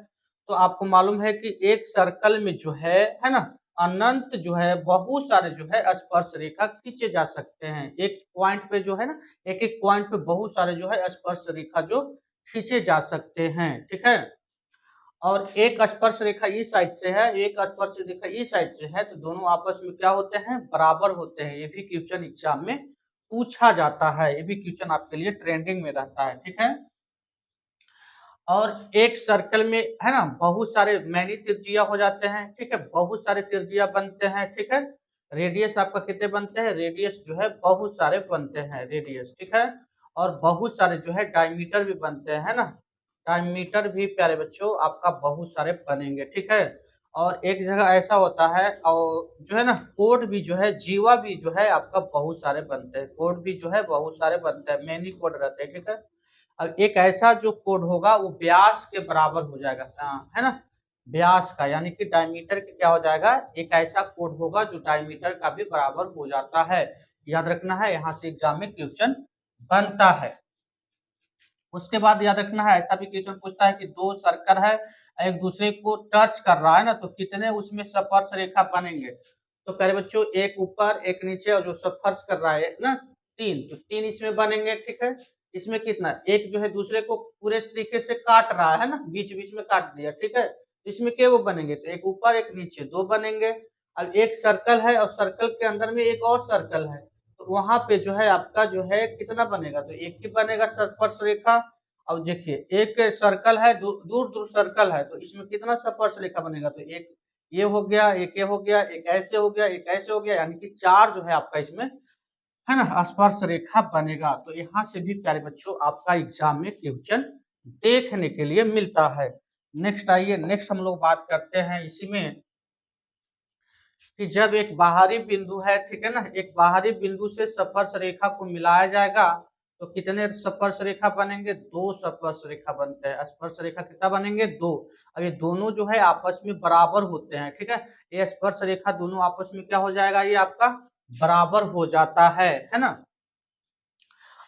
तो आपको मालूम है कि एक सर्कल में जो है ना, अनंत जो है बहुत सारे जो है स्पर्श रेखा खींचे जा सकते हैं। एक पॉइंट पे जो है ना, एक एक पॉइंट पे बहुत सारे जो है स्पर्श रेखा जो खींचे जा सकते हैं, ठीक है। और एक स्पर्श रेखा इस साइड से है, एक स्पर्श रेखा इस साइड से है, तो दोनों आपस में क्या होते हैं, बराबर होते हैं। ये भी क्वेश्चन एग्जाम में पूछा जाता है, ये भी क्वेश्चन आपके लिए ट्रेंडिंग में रहता है, ठीक है। और एक सर्कल में है ना बहुत सारे मैनी त्रिज्या हो जाते हैं, ठीक है, बहुत सारे त्रिज्या बनते हैं, ठीक है। रेडियस आपका कितने बनते हैं, रेडियस जो है बहुत सारे बनते हैं रेडियस, ठीक है। और बहुत सारे जो है डायमीटर भी बनते हैं, है ना, डायमीटर भी प्यारे बच्चों आपका बहुत सारे बनेंगे, ठीक है। और एक जगह ऐसा होता है, और जो है ना कोड भी जो है जीवा भी जो है आपका बहुत सारे बनते हैं, कोड भी जो है बहुत सारे बनते हैं, मैनी कोड रहते हैं, ठीक है। अब एक ऐसा जो कोड होगा वो व्यास के बराबर हो जाएगा, है ना, व्यास का, यानी कि डायमीटर के क्या हो जाएगा, एक ऐसा कोड होगा जो डायमीटर का भी बराबर हो जाता है। याद रखना है, यहाँ से एग्जाम में क्वेश्चन बनता है। उसके बाद याद रखना है, ऐसा भी क्वेश्चन पूछता है कि दो सर्कल है, एक दूसरे को टच कर रहा है ना, तो कितने उसमें स्पर्श रेखा बनेंगे। तो प्यारे बच्चों एक ऊपर एक नीचे, और जो स्पर्श कर रहा है ना तीन, तो तीन इसमें बनेंगे, ठीक है। इसमें कितना, एक जो है दूसरे को पूरे तरीके से काट रहा है ना, बीच बीच में काट दिया, ठीक है। इसमें क्या वो बनेंगे, तो एक ऊपर एक नीचे दो बनेंगे। अब एक सर्कल है और सर्कल के अंदर में एक और सर्कल है, तो वहां पे जो है आपका जो है कितना बनेगा, तो एक ही बनेगा स्पर्श रेखा। अब देखिए एक सर्कल है, दूर दूर सर्कल है, तो इसमें कितना स्पर्श रेखा बनेगा, तो एक ये हो गया, एक ये हो गया, एक ऐसे हो गया, एक ऐसे हो गया, यानी कि चार जो है आपका इसमें है ना स्पर्श रेखा बनेगा। तो यहाँ से भी प्यारे बच्चों आपका एग्जाम में क्वेश्चन देखने के लिए मिलता है। नेक्स्ट आइए, नेक्स्ट हम लोग बात करते हैं इसी में कि जब एक बाहरी बिंदु है, ठीक है ना, एक बाहरी बिंदु से स्पर्श रेखा को मिलाया जाएगा तो कितने स्पर्श रेखा बनेंगे, दो स्पर्श रेखा बनते हैं। स्पर्श रेखा कितना बनेंगे, दो। अब ये दोनों जो है आपस में बराबर होते हैं, ठीक है, ये स्पर्श रेखा दोनों आपस में क्या हो जाएगा, ये आपका बराबर हो जाता है ना।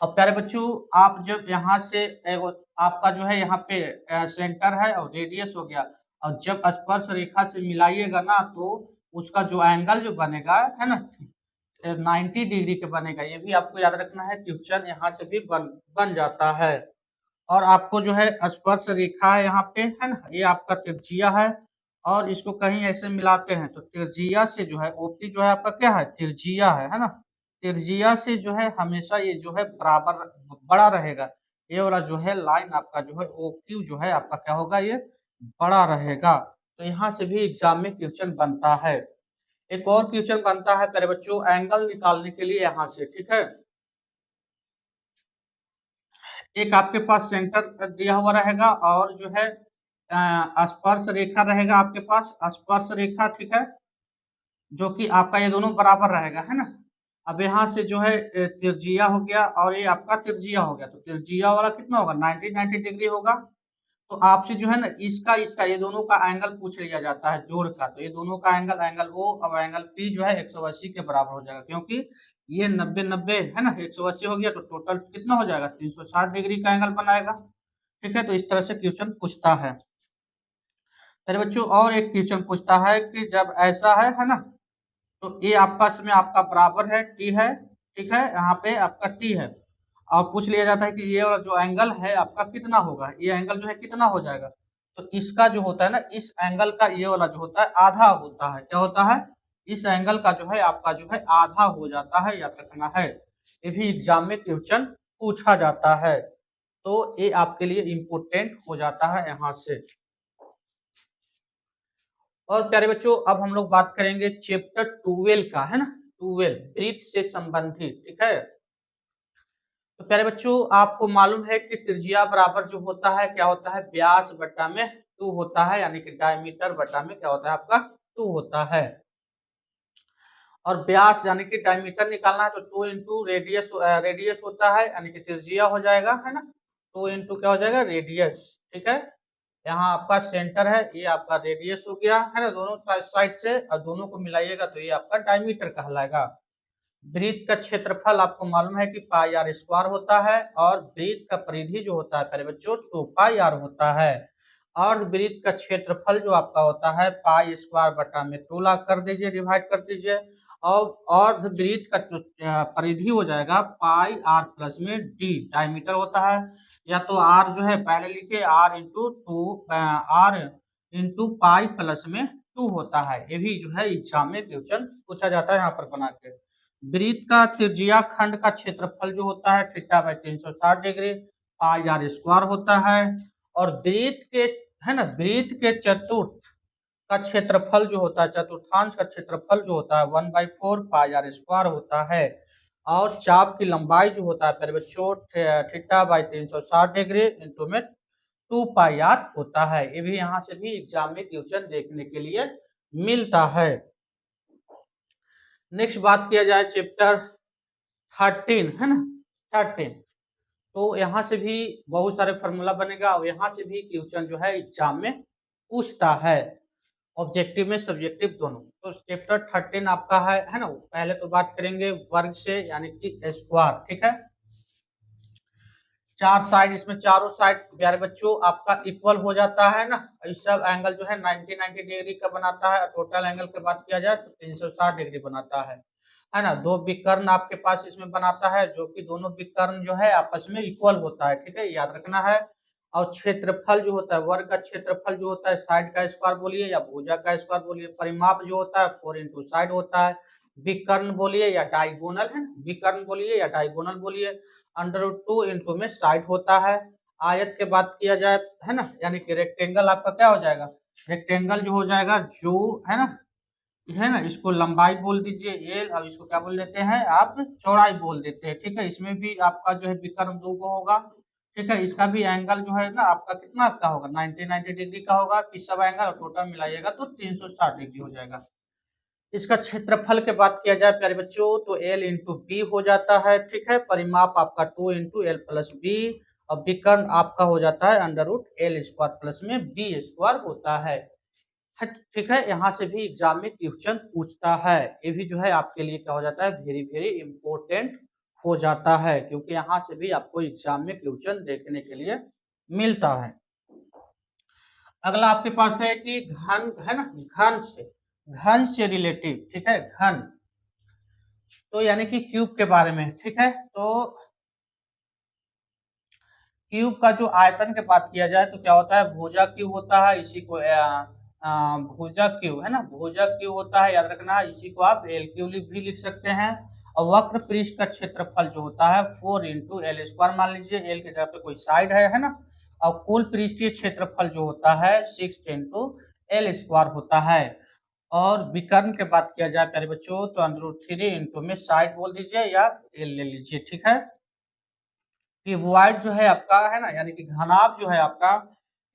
अब प्यारे बच्चों आप जब यहाँ से आपका जो है यहाँ पे सेंटर है और रेडियस हो गया, और जब स्पर्श रेखा से मिलाइएगा ना तो उसका जो एंगल जो बनेगा है ना 90 डिग्री के बनेगा। ये भी आपको याद रखना है, क्वेश्चन यहाँ से भी बन जाता है। और आपको जो है स्पर्श रेखा है यहाँ पे, है ना, ये आपका त्रिज्या है, और इसको कहीं ऐसे मिलाते हैं तो त्रिज्या से जो है ओपी जो है आपका क्या है, त्रिज्या है ना, त्रिज्या से जो है हमेशा ये जो है बराबर बड़ा रहेगा। ये वाला जो है लाइन आपका जो है ओक्यू जो है आपका क्या होगा, ये बड़ा रहेगा। तो यहाँ से भी एग्जाम में क्वेश्चन बनता है। एक और क्वेश्चन बनता है प्यारे बच्चों एंगल निकालने के लिए यहाँ से, ठीक है। एक आपके पास सेंटर दिया हुआ रहेगा और जो है स्पर्श रेखा रहेगा आपके पास, स्पर्श रेखा, ठीक है, जो कि आपका ये दोनों बराबर रहेगा, है ना। अब यहाँ से जो है त्रिज्या हो गया और ये आपका त्रिज्या हो गया, तो त्रिज्या वाला कितना होगा, 90 डिग्री होगा। तो आपसे जो है ना इसका इसका ये दोनों का एंगल पूछ लिया जाता है जोड़ का, तो ये दोनों का एंगल एंगल ओ अब एंगल पी जो है 180 के बराबर हो जाएगा, क्योंकि ये 90 90 है ना, 180 हो गया तो टोटल कितना हो जाएगा, 360 डिग्री का एंगल बनाएगा, ठीक है। तो इस तरह से क्वेश्चन पूछता है। फिर बच्चों और एक क्वेश्चन पूछता है कि जब ऐसा है ना, तो ये आपस में आपका बराबर है, टी है, ठीक है, यहाँ पे आपका टी है। और पूछ लिया जाता है कि ये वाला जो एंगल है आपका कितना होगा, ये एंगल जो है कितना हो जाएगा, तो इसका जो होता है ना इस एंगल का ये वाला जो होता है आधा होता है, क्या होता है, इस एंगल का जो है आपका जो है आधा हो जाता है, याद रखना है। ये भी एग्जाम में क्वेश्चन पूछा जाता है, तो ये आपके लिए इम्पोर्टेंट हो जाता है यहाँ से। और प्यारे बच्चों अब हम लोग बात करेंगे चैप्टर 12 का, है ना, 12 वृत्त से संबंधित, ठीक है। तो प्यारे बच्चों, आपको मालूम है कि त्रिज्या बराबर जो होता है क्या होता है, व्यास बटा में 2 होता है, यानी कि डायमीटर बटा में क्या होता है आपका 2 होता है। और व्यास यानी कि डायमीटर निकालना है तो 2 इंटू रेडियस रेडियस होता है, यानी कि त्रिज्या हो जाएगा, है ना। 2 इंटू क्या हो जाएगा, रेडियस। ठीक है, यहाँ आपका सेंटर है, ये आपका रेडियस हो गया, है ना, दोनों साइड से, और दोनों को मिलाइएगा तो ये आपका डायमीटर कहलाएगा। वृत्त का क्षेत्रफल आपको मालूम है कि पाई आर स्क्वायर होता है, और वृत्त का परिधि जो होता है प्यारे बच्चों 2 पाई आर होता है। और वृत्त का क्षेत्रफल जो आपका होता है पाई स्क्वायर बटा में 2 लाख कर दीजिए, डिवाइड कर दीजिए। और वृत्त का जो परिधि हो जाएगा पाई आर प्लस में डी, डायमीटर होता है। या तो आर जो है पहले लिखिए, r into two, r into pi plus में 2 होता है। ये भी जो है एग्जाम में क्वेश्चन पूछा जाता है यहाँ पर बना के। वृत्त का त्रिज्या खंड का क्षेत्रफल जो होता है theta by 360 degree pi r square होता है। और वृत्त के, है ना, वृत्त के चतुर्थ का क्षेत्रफल जो होता है, चतुर्थांश का क्षेत्रफल जो होता है 1/4 पाई आर स्क्वायर होता है। और चाप की लंबाई जो होता है प्यारे बच्चों थीटा बाई 360 डिग्री इंटू में 2 पाई आर होता है। ये भी यहाँ से भी एग्जाम में क्वेश्चन देखने के लिए मिलता है। नेक्स्ट बात किया जाए चैप्टर 13, है ना, 13। तो यहाँ से भी बहुत सारे फॉर्मूला बनेगा, और यहाँ से भी क्वेश्चन जो है एग्जाम में पूछता है, ऑब्जेक्टिव में सब्जेक्टिव दोनों। तो चैप्टर 13 आपका है ना। पहले तो बात करेंगे वर्ग से, यानी कि स्क्वायर। ठीक है, चार साइड, इसमें चारों साइड प्यारे बच्चों आपका इक्वल हो जाता है ना। इस सब एंगल जो है 90 डिग्री का बनाता है। टोटल एंगल की बात किया जाए तो 360 डिग्री बनाता है ना। दो विकर्ण आपके पास इसमें बनाता है, जो कि दोनों विकर्ण जो है आपस में इक्वल होता है। ठीक है, याद रखना है। और क्षेत्रफल जो होता है, वर्ग का क्षेत्रफल जो होता है, साइड का स्क्वायर बोलिए या भुजा का स्क्वायर बोलिए। परिमाप जो होता है 4 इंटू साइड होता है। विकर्ण बोलिए या डायगोनल, है विकर्ण बोलिए या डायगोनल बोलिए। √2 इंटू में साइड होता है। आयत के बात किया जाए, है ना, यानी कि रेक्टेंगल आपका क्या हो जाएगा, रेक्टेंगल जो हो जाएगा, जो है ना, इसको लंबाई बोल दीजिए एल, और इसको क्या बोल देते हैं आप, चौड़ाई बोल देते हैं। ठीक है, इसमें भी आपका जो है विकर्ण 2 को होगा। ठीक है, इसका भी एंगल जो है ना आपका कितना का होगा, 90 डिग्री का होगा। कि सब एंगल टोटल मिलाइएगा तो 360 डिग्री हो जाएगा। इसका क्षेत्रफल के बात किया जाए प्यारे बच्चों तो L इंटू बी हो जाता है। ठीक है, परिमाप आपका 2 इंटू एल प्लस बी, और विकर्ण आपका हो जाता है √L स्क्वायर प्लस में बी स्क्वायर होता है। ठीक है, यहाँ से भी एग्जाम में क्वेश्चन पूछता है। ये भी जो है आपके लिए क्या हो जाता है, वेरी वेरी इंपॉर्टेंट हो जाता है, क्योंकि यहाँ से भी आपको एग्जाम में क्वेश्चन देखने के लिए मिलता है। अगला आपके पास है कि घन, है ना, घन से रिलेटिव। ठीक है, घन तो यानी कि क्यूब के बारे में। ठीक है, तो क्यूब का जो आयतन की बात किया जाए तो क्या होता है, भुजा क्यूब होता है। इसी को भुजा क्यूब, है ना, भुजा क्यूब होता है, याद रखना। इसी को आप एल क्यूब भी लिख सकते हैं। और वक्र पृष्ठ का क्षेत्रफल जो होता है 4 इंटू एल स्क्वायर मान लीजिए, एल के जगह पे कोई साइड है ना। और कुल पृष्ठीय क्षेत्रफल जो होता है 6 इंटू एल स्क्वायर होता है। और विकर्ण के बात किया जाए प्यारे बच्चों तो √3 इंटू में साइड बोल दीजिए या एल ले लीजिए। ठीक है, क्यूबॉइड जो है आपका, है ना, यानी कि घनाभ जो है आपका,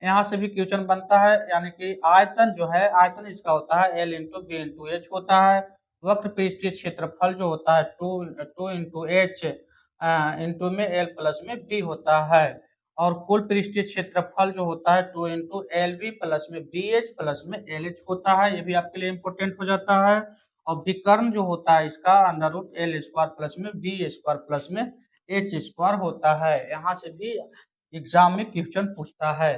यहाँ से भी क्वेश्चन बनता है। यानी कि आयतन जो है, आयतन इसका होता है L into b into h होता है। वक्र पृष्ठीय क्षेत्रफल जो होता है 2 इंटू एच इंटू में एल प्लस में बी होता है। और कुल पृष्ठीय क्षेत्रफल जो होता है 2 इंटू एल बी प्लस में बी एच प्लस में एल एच होता है। ये भी आपके लिए इंपोर्टेंट हो जाता है। और विकर्ण जो होता है इसका √L स्क्वायर प्लस में बी स्क्वायर प्लस में एच स्क्वायर होता है। यहाँ से भी एग्जाम में क्वेश्चन पूछता है।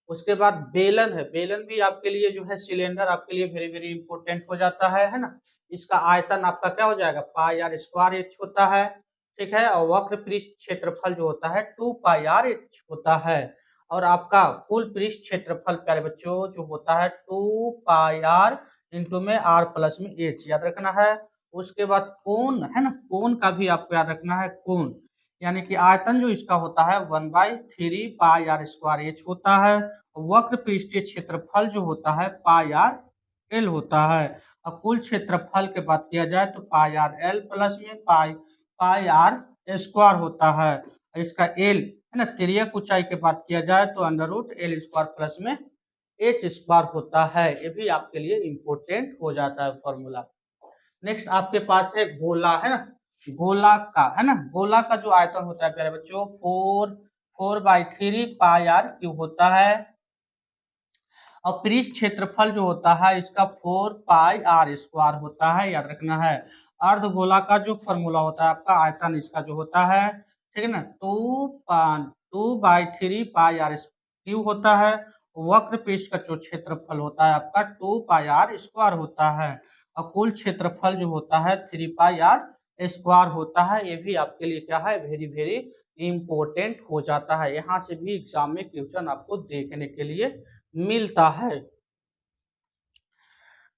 उसके बाद बेलन है, बेलन भी आपके लिए जो है, सिलेंडर आपके लिए वेरी वेरी इंपॉर्टेंट हो जाता है ना। इसका आयतन आपका क्या हो जाएगा, पाई आर स्क्वायर एच होता है। ठीक है, और वक्र पृष्ठ क्षेत्रफल जो होता है 2 पाई आर एच होता है। और आपका कुल पृष्ठ क्षेत्रफल प्यारे बच्चों जो होता है 2 पाई आर इंटू में आर प्लस में एच, याद रखना है। उसके बाद कोण, है ना, कोण का भी आपको याद रखना है। कोण यानी कि आयतन जो इसका होता है 1/3 पाई आर स्क्वायर एच होता है। वक्र पृष्ठीय क्षेत्रफल जो होता है पाई आर एल होता है। और कुल क्षेत्रफल की बात किया जाए तो पाई आर एल प्लस में पाई आर स्क्वायर होता है। इसका एल है ना, तिर्यक ऊंचाई की बात किया जाए तो under root l square plus में एच स्क्वायर होता है। ये भी आपके लिए इंपॉर्टेंट हो जाता है फॉर्मूला। नेक्स्ट आपके पास है गोला, है ना, गोला का, है ना, गोला का जो आयतन होता है प्यारे बच्चों 4/3 पाई आर क्यूब होता है। और पृष्ठ क्षेत्रफल जो होता है इसका 4 पाई आर स्क्वायर होता है, याद रखना है। अर्धगोला का जो फॉर्मूला होता है आपका आयतन इसका जो होता है, ठीक है ना, 2/3 पाई आर क्यूब होता है। वक्र पृष्ठ का जो क्षेत्रफल होता है आपका 2 पाई आर स्क्वायर होता है। और कुल क्षेत्रफल जो होता है 3 पाई आर स्क्वायर होता है। ये भी आपके लिए क्या है, वेरी वेरी इंपॉर्टेंट हो जाता है। यहाँ से भी एग्जाम में क्वेश्चन आपको देखने के लिए मिलता है।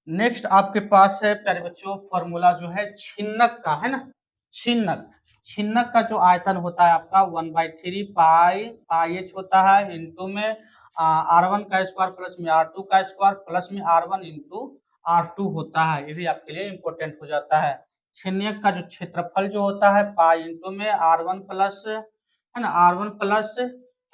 नेक्स्ट आपके पास है प्यारे बच्चों फॉर्मूला जो है छिन्नक का, है ना, छिन्नक, छिन्नक का जो आयतन होता है आपका 1/3 पाई एच होता है इंटू में R1 का स्क्वायर प्लस में R2 का स्क्वायर प्लस में R1 इंटू R2 होता है। ये भी आपके लिए इंपॉर्टेंट हो जाता है। छिन्नक का जो क्षेत्रफल जो होता है पाई इंटू में R1 प्लस, है ना, R1 प्लस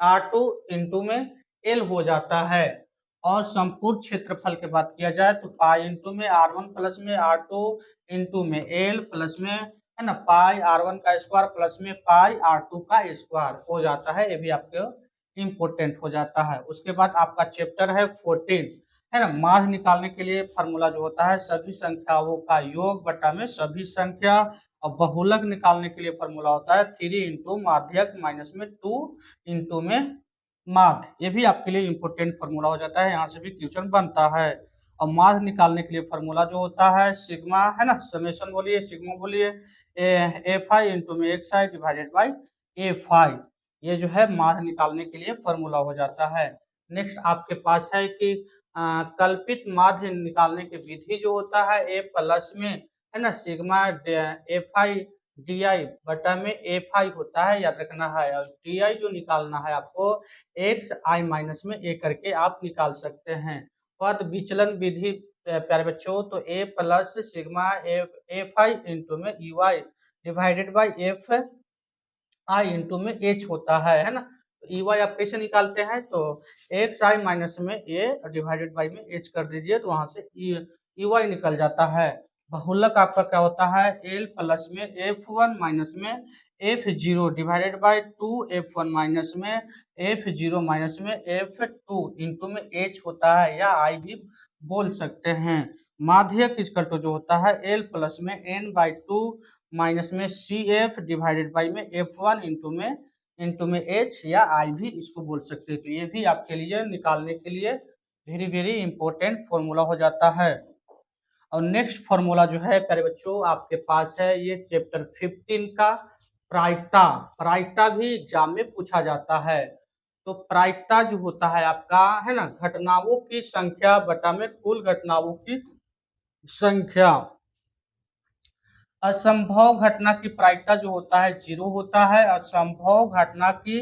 R2 इंटू में L हो जाता है। और संपूर्ण क्षेत्रफल की बात किया जाए तो पाई इंटू में R1 प्लस में R2 इंटू में L प्लस में, है ना, पाई R1 का स्क्वायर प्लस में पाई R2 का स्क्वायर हो जाता है। ये भी आपके इंपॉर्टेंट हो जाता है। उसके बाद आपका चैप्टर है 14, है ना, माध्य निकालने के लिए फॉर्मूला जो होता है सभी संख्याओं का योग बटा में सभी संख्या। और बहुलक निकालने के लिए फॉर्मूला होता है 3 इंटू माध्यक माइनस में 2 इंटू में माध्य। ये भी आपके लिए इंपॉर्टेंट फॉर्मूला हो जाता है, यहाँ से भी क्वेश्चन बनता है। और माध्य निकालने के लिए फॉर्मूला जो होता है सिग्मा, है ना, समेशन बोलिए, सिग्मा बोलिए, एफ आई इंटू में x I divided by F आई। ये जो है माध्य निकालने के लिए फॉर्मूला हो जाता है। नेक्स्ट आपके पास है कि कल्पित माध्य निकालने की विधि जो होता है ए प्लस में, है ना, sigma F I D I बटा में एफ आई होता है, याद रखना है। और डी आई जो निकालना है आपको एक्स आई माइनस में ए करके आप निकाल सकते हैं। पद विचलन विधि प्यारे बच्चों तो A plus sigma F I into में U I divided by F I into में एच होता है ना। ई वाई आप कैसे निकालते हैं तो एक्स आई माइनस में ए डिवाइडेड बाई में एच कर दीजिए तो वहां से ई वाई निकल जाता है। बहुलक आपका क्या होता है एल प्लस में एफ वन माइनस में F zero divided by 2f1 minus में एफ जीरो माइनस में f2 इंटू में एच होता है, या आई भी बोल सकते हैं। माध्यक इक्वल टू जो होता है एल प्लस में n/2 माइनस में सी एफ डिवाइडेड बाई में f1 इंटू में एच, या आई भी इसको बोल सकते हैं। तो ये भी आपके लिए निकालने के लिए वेरी वेरी इंपॉर्टेंट फॉर्मूला हो जाता है। और नेक्स्ट फॉर्मूला जो है प्यारे बच्चों आपके पास है ये चैप्टर 15 का प्रायिकता। प्रायिकता भी एग्जाम में पूछा जाता है। तो प्रायिकता जो होता है आपका, है ना, घटनाओं की संख्या बटा में कुल घटनाओं की संख्या। असंभव घटना की प्रायिकता जो होता है 0 होता है। असंभव घटना की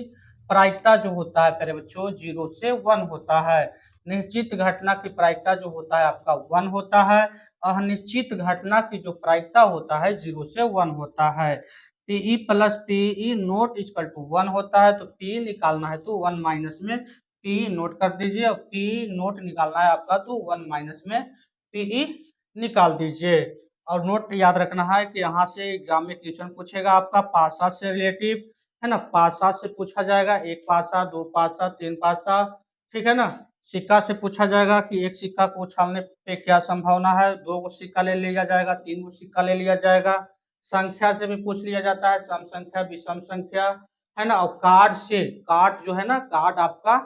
प्रायिकता जो होता है प्यारे बच्चों 0 से 1 होता है। निश्चित घटना की प्रायिकता जो होता है आपका 1 होता है। अनिश्चित घटना की जो प्रायिकता होता है 0 से 1 होता है। PE plus PE not equal to 1 होता है। तो पी निकालना है तो 1 माइनस में पी नोट कर दीजिए, और पी नोट निकालना है आपका तो 1 माइनस में पीई निकाल दीजिए। और नोट याद रखना है कि यहाँ से एग्जाम में क्वेश्चन पूछेगा आपका पासा से रिलेटिव, है ना, पासा से पूछा जाएगा, एक पासा, दो पासा, तीन पासा, ठीक है ना। सिक्का से पूछा जाएगा कि एक सिक्का को उछालने पे क्या संभावना है, 2 सिक्का ले लिया जाएगा, 3 सिक्का ले लिया जाएगा। संख्या से भी पूछ लिया जाता है, सम संख्या विषम संख्या, है ना। और कार्ड से, कार्ड जो है ना, कार्ड आपका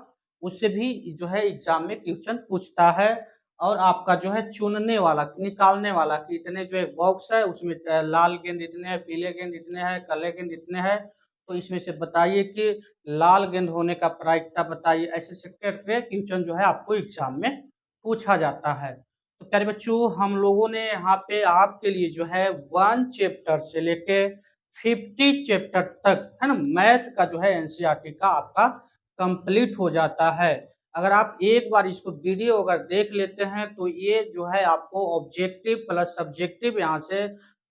उससे भी जो है एग्जाम में क्वेश्चन पूछता है। और आपका जो है चुनने वाला, निकालने वाला कि इतने जो एक बॉक्स है उसमें लाल गेंद इतने हैं, पीले गेंद इतने हैं, काले गेंद इतने हैं, तो इसमें से बताइए कि लाल गेंद होने का प्रायिकता बताइए। ऐसे से करके क्वेश्चन जो है आपको एग्जाम में पूछा जाता है। तो प्यारे बच्चों हम लोगों ने यहाँ पे आपके लिए जो है 1 चैप्टर से लेके 50 चैप्टर तक, है ना, मैथ का जो है एनसीईआरटी का आपका कंप्लीट हो जाता है। अगर आप एक बार इसको वीडियो अगर देख लेते हैं तो ये जो है आपको ऑब्जेक्टिव प्लस सब्जेक्टिव यहाँ से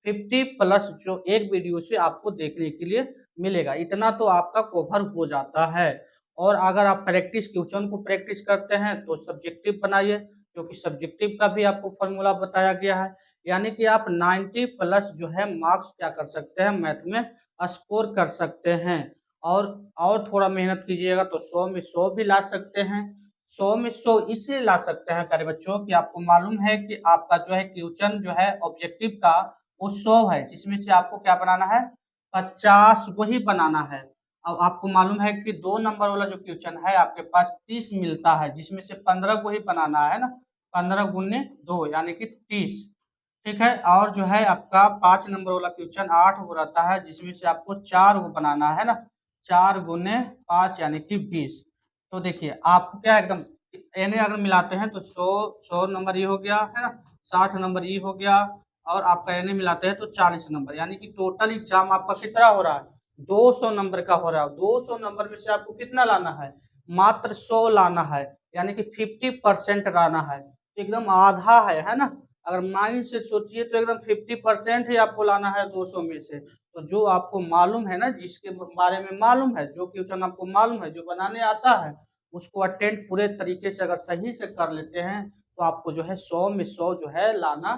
50 प्लस जो एक वीडियो से आपको देखने के लिए मिलेगा। इतना तो आपका कवर हो जाता है। और अगर आप प्रैक्टिस क्वेश्चन को प्रैक्टिस करते हैं तो सब्जेक्टिव बनाइए, क्योंकि सब्जेक्टिव का भी आपको फॉर्मूला बताया गया है। यानी कि आप 90 प्लस जो है मार्क्स क्या कर सकते हैं, मैथ में स्कोर कर सकते हैं। और थोड़ा मेहनत कीजिएगा तो 100 में 100 भी ला सकते हैं। 100 में 100 इसलिए ला सकते हैं प्यारे बच्चों कि आपको मालूम है कि आपका जो है क्वेश्चन जो है ऑब्जेक्टिव का वो 100 है, जिसमें से आपको क्या बनाना है, 50 को ही बनाना है। अब आपको मालूम है कि 2 नंबर वाला जो क्वेश्चन है आपके पास 30 मिलता है, जिसमें से 15 को ही बनाना है ना, 15 गुने 2 यानी कि 30। ठीक है। और जो है आपका 5 नंबर वाला क्वेश्चन 8 वो रहता है, जिसमें से आपको 4 को बनाना है ना, 4 गुने 5 यानी कि 20। तो देखिए आप क्या एकदम यानी अगर मिलाते हैं तो 100 नंबर ये हो गया है ना, 60 नंबर ये हो गया, और आपका यानी मिलाते हैं तो 40 नंबर, यानी कि टोटल एग्जाम आपका कितना हो रहा है, 200 नंबर का हो रहा है। 200 नंबर में से आपको कितना लाना है, मात्र 100 लाना है, यानी कि 50% लाना है। एकदम आधा है ना। अगर माइंड से सोचिए तो एकदम 50% ही आपको लाना है 200 में से। तो जो आपको मालूम है ना, जिसके बारे में मालूम है, जो क्वेश्चन आपको मालूम है, जो बनाने आता है, उसको अटेंड पूरे तरीके से अगर सही से कर लेते हैं तो आपको जो है 100 में 100 जो है लाना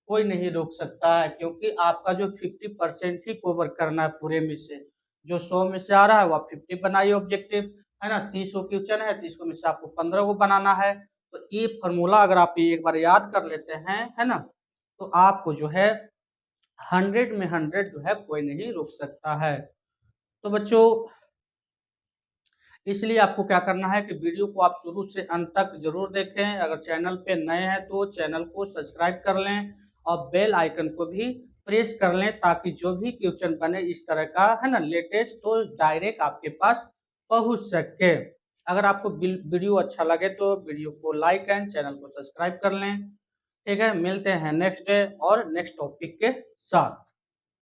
कोई नहीं रोक सकता है, क्योंकि आपका जो 50% ही कवर करना है पूरे में से। जो 100 में से आ रहा है वो आप 50 बनाइए ऑब्जेक्टिव, है ना। 30 को क्वेश्चन है, 30 को में से आपको 15 को बनाना है। तो ये फॉर्मूला अगर आप एक बार याद कर लेते हैं, है ना, तो आपको जो है 100 में 100 जो है कोई नहीं रोक सकता है। तो बच्चों इसलिए आपको क्या करना है कि वीडियो को आप शुरू से अंत तक जरूर देखें। अगर चैनल पे नए हैं तो चैनल को सब्सक्राइब कर लें और बेल आइकन को भी प्रेस कर लें, ताकि जो भी क्वेश्चन बने इस तरह का, है ना, लेटेस्ट, तो डायरेक्ट आपके पास पहुंच सके। अगर आपको वीडियो अच्छा लगे तो वीडियो को लाइक एंड चैनल को सब्सक्राइब कर लें। ठीक है, मिलते हैं नेक्स्ट डे और नेक्स्ट टॉपिक के साथ।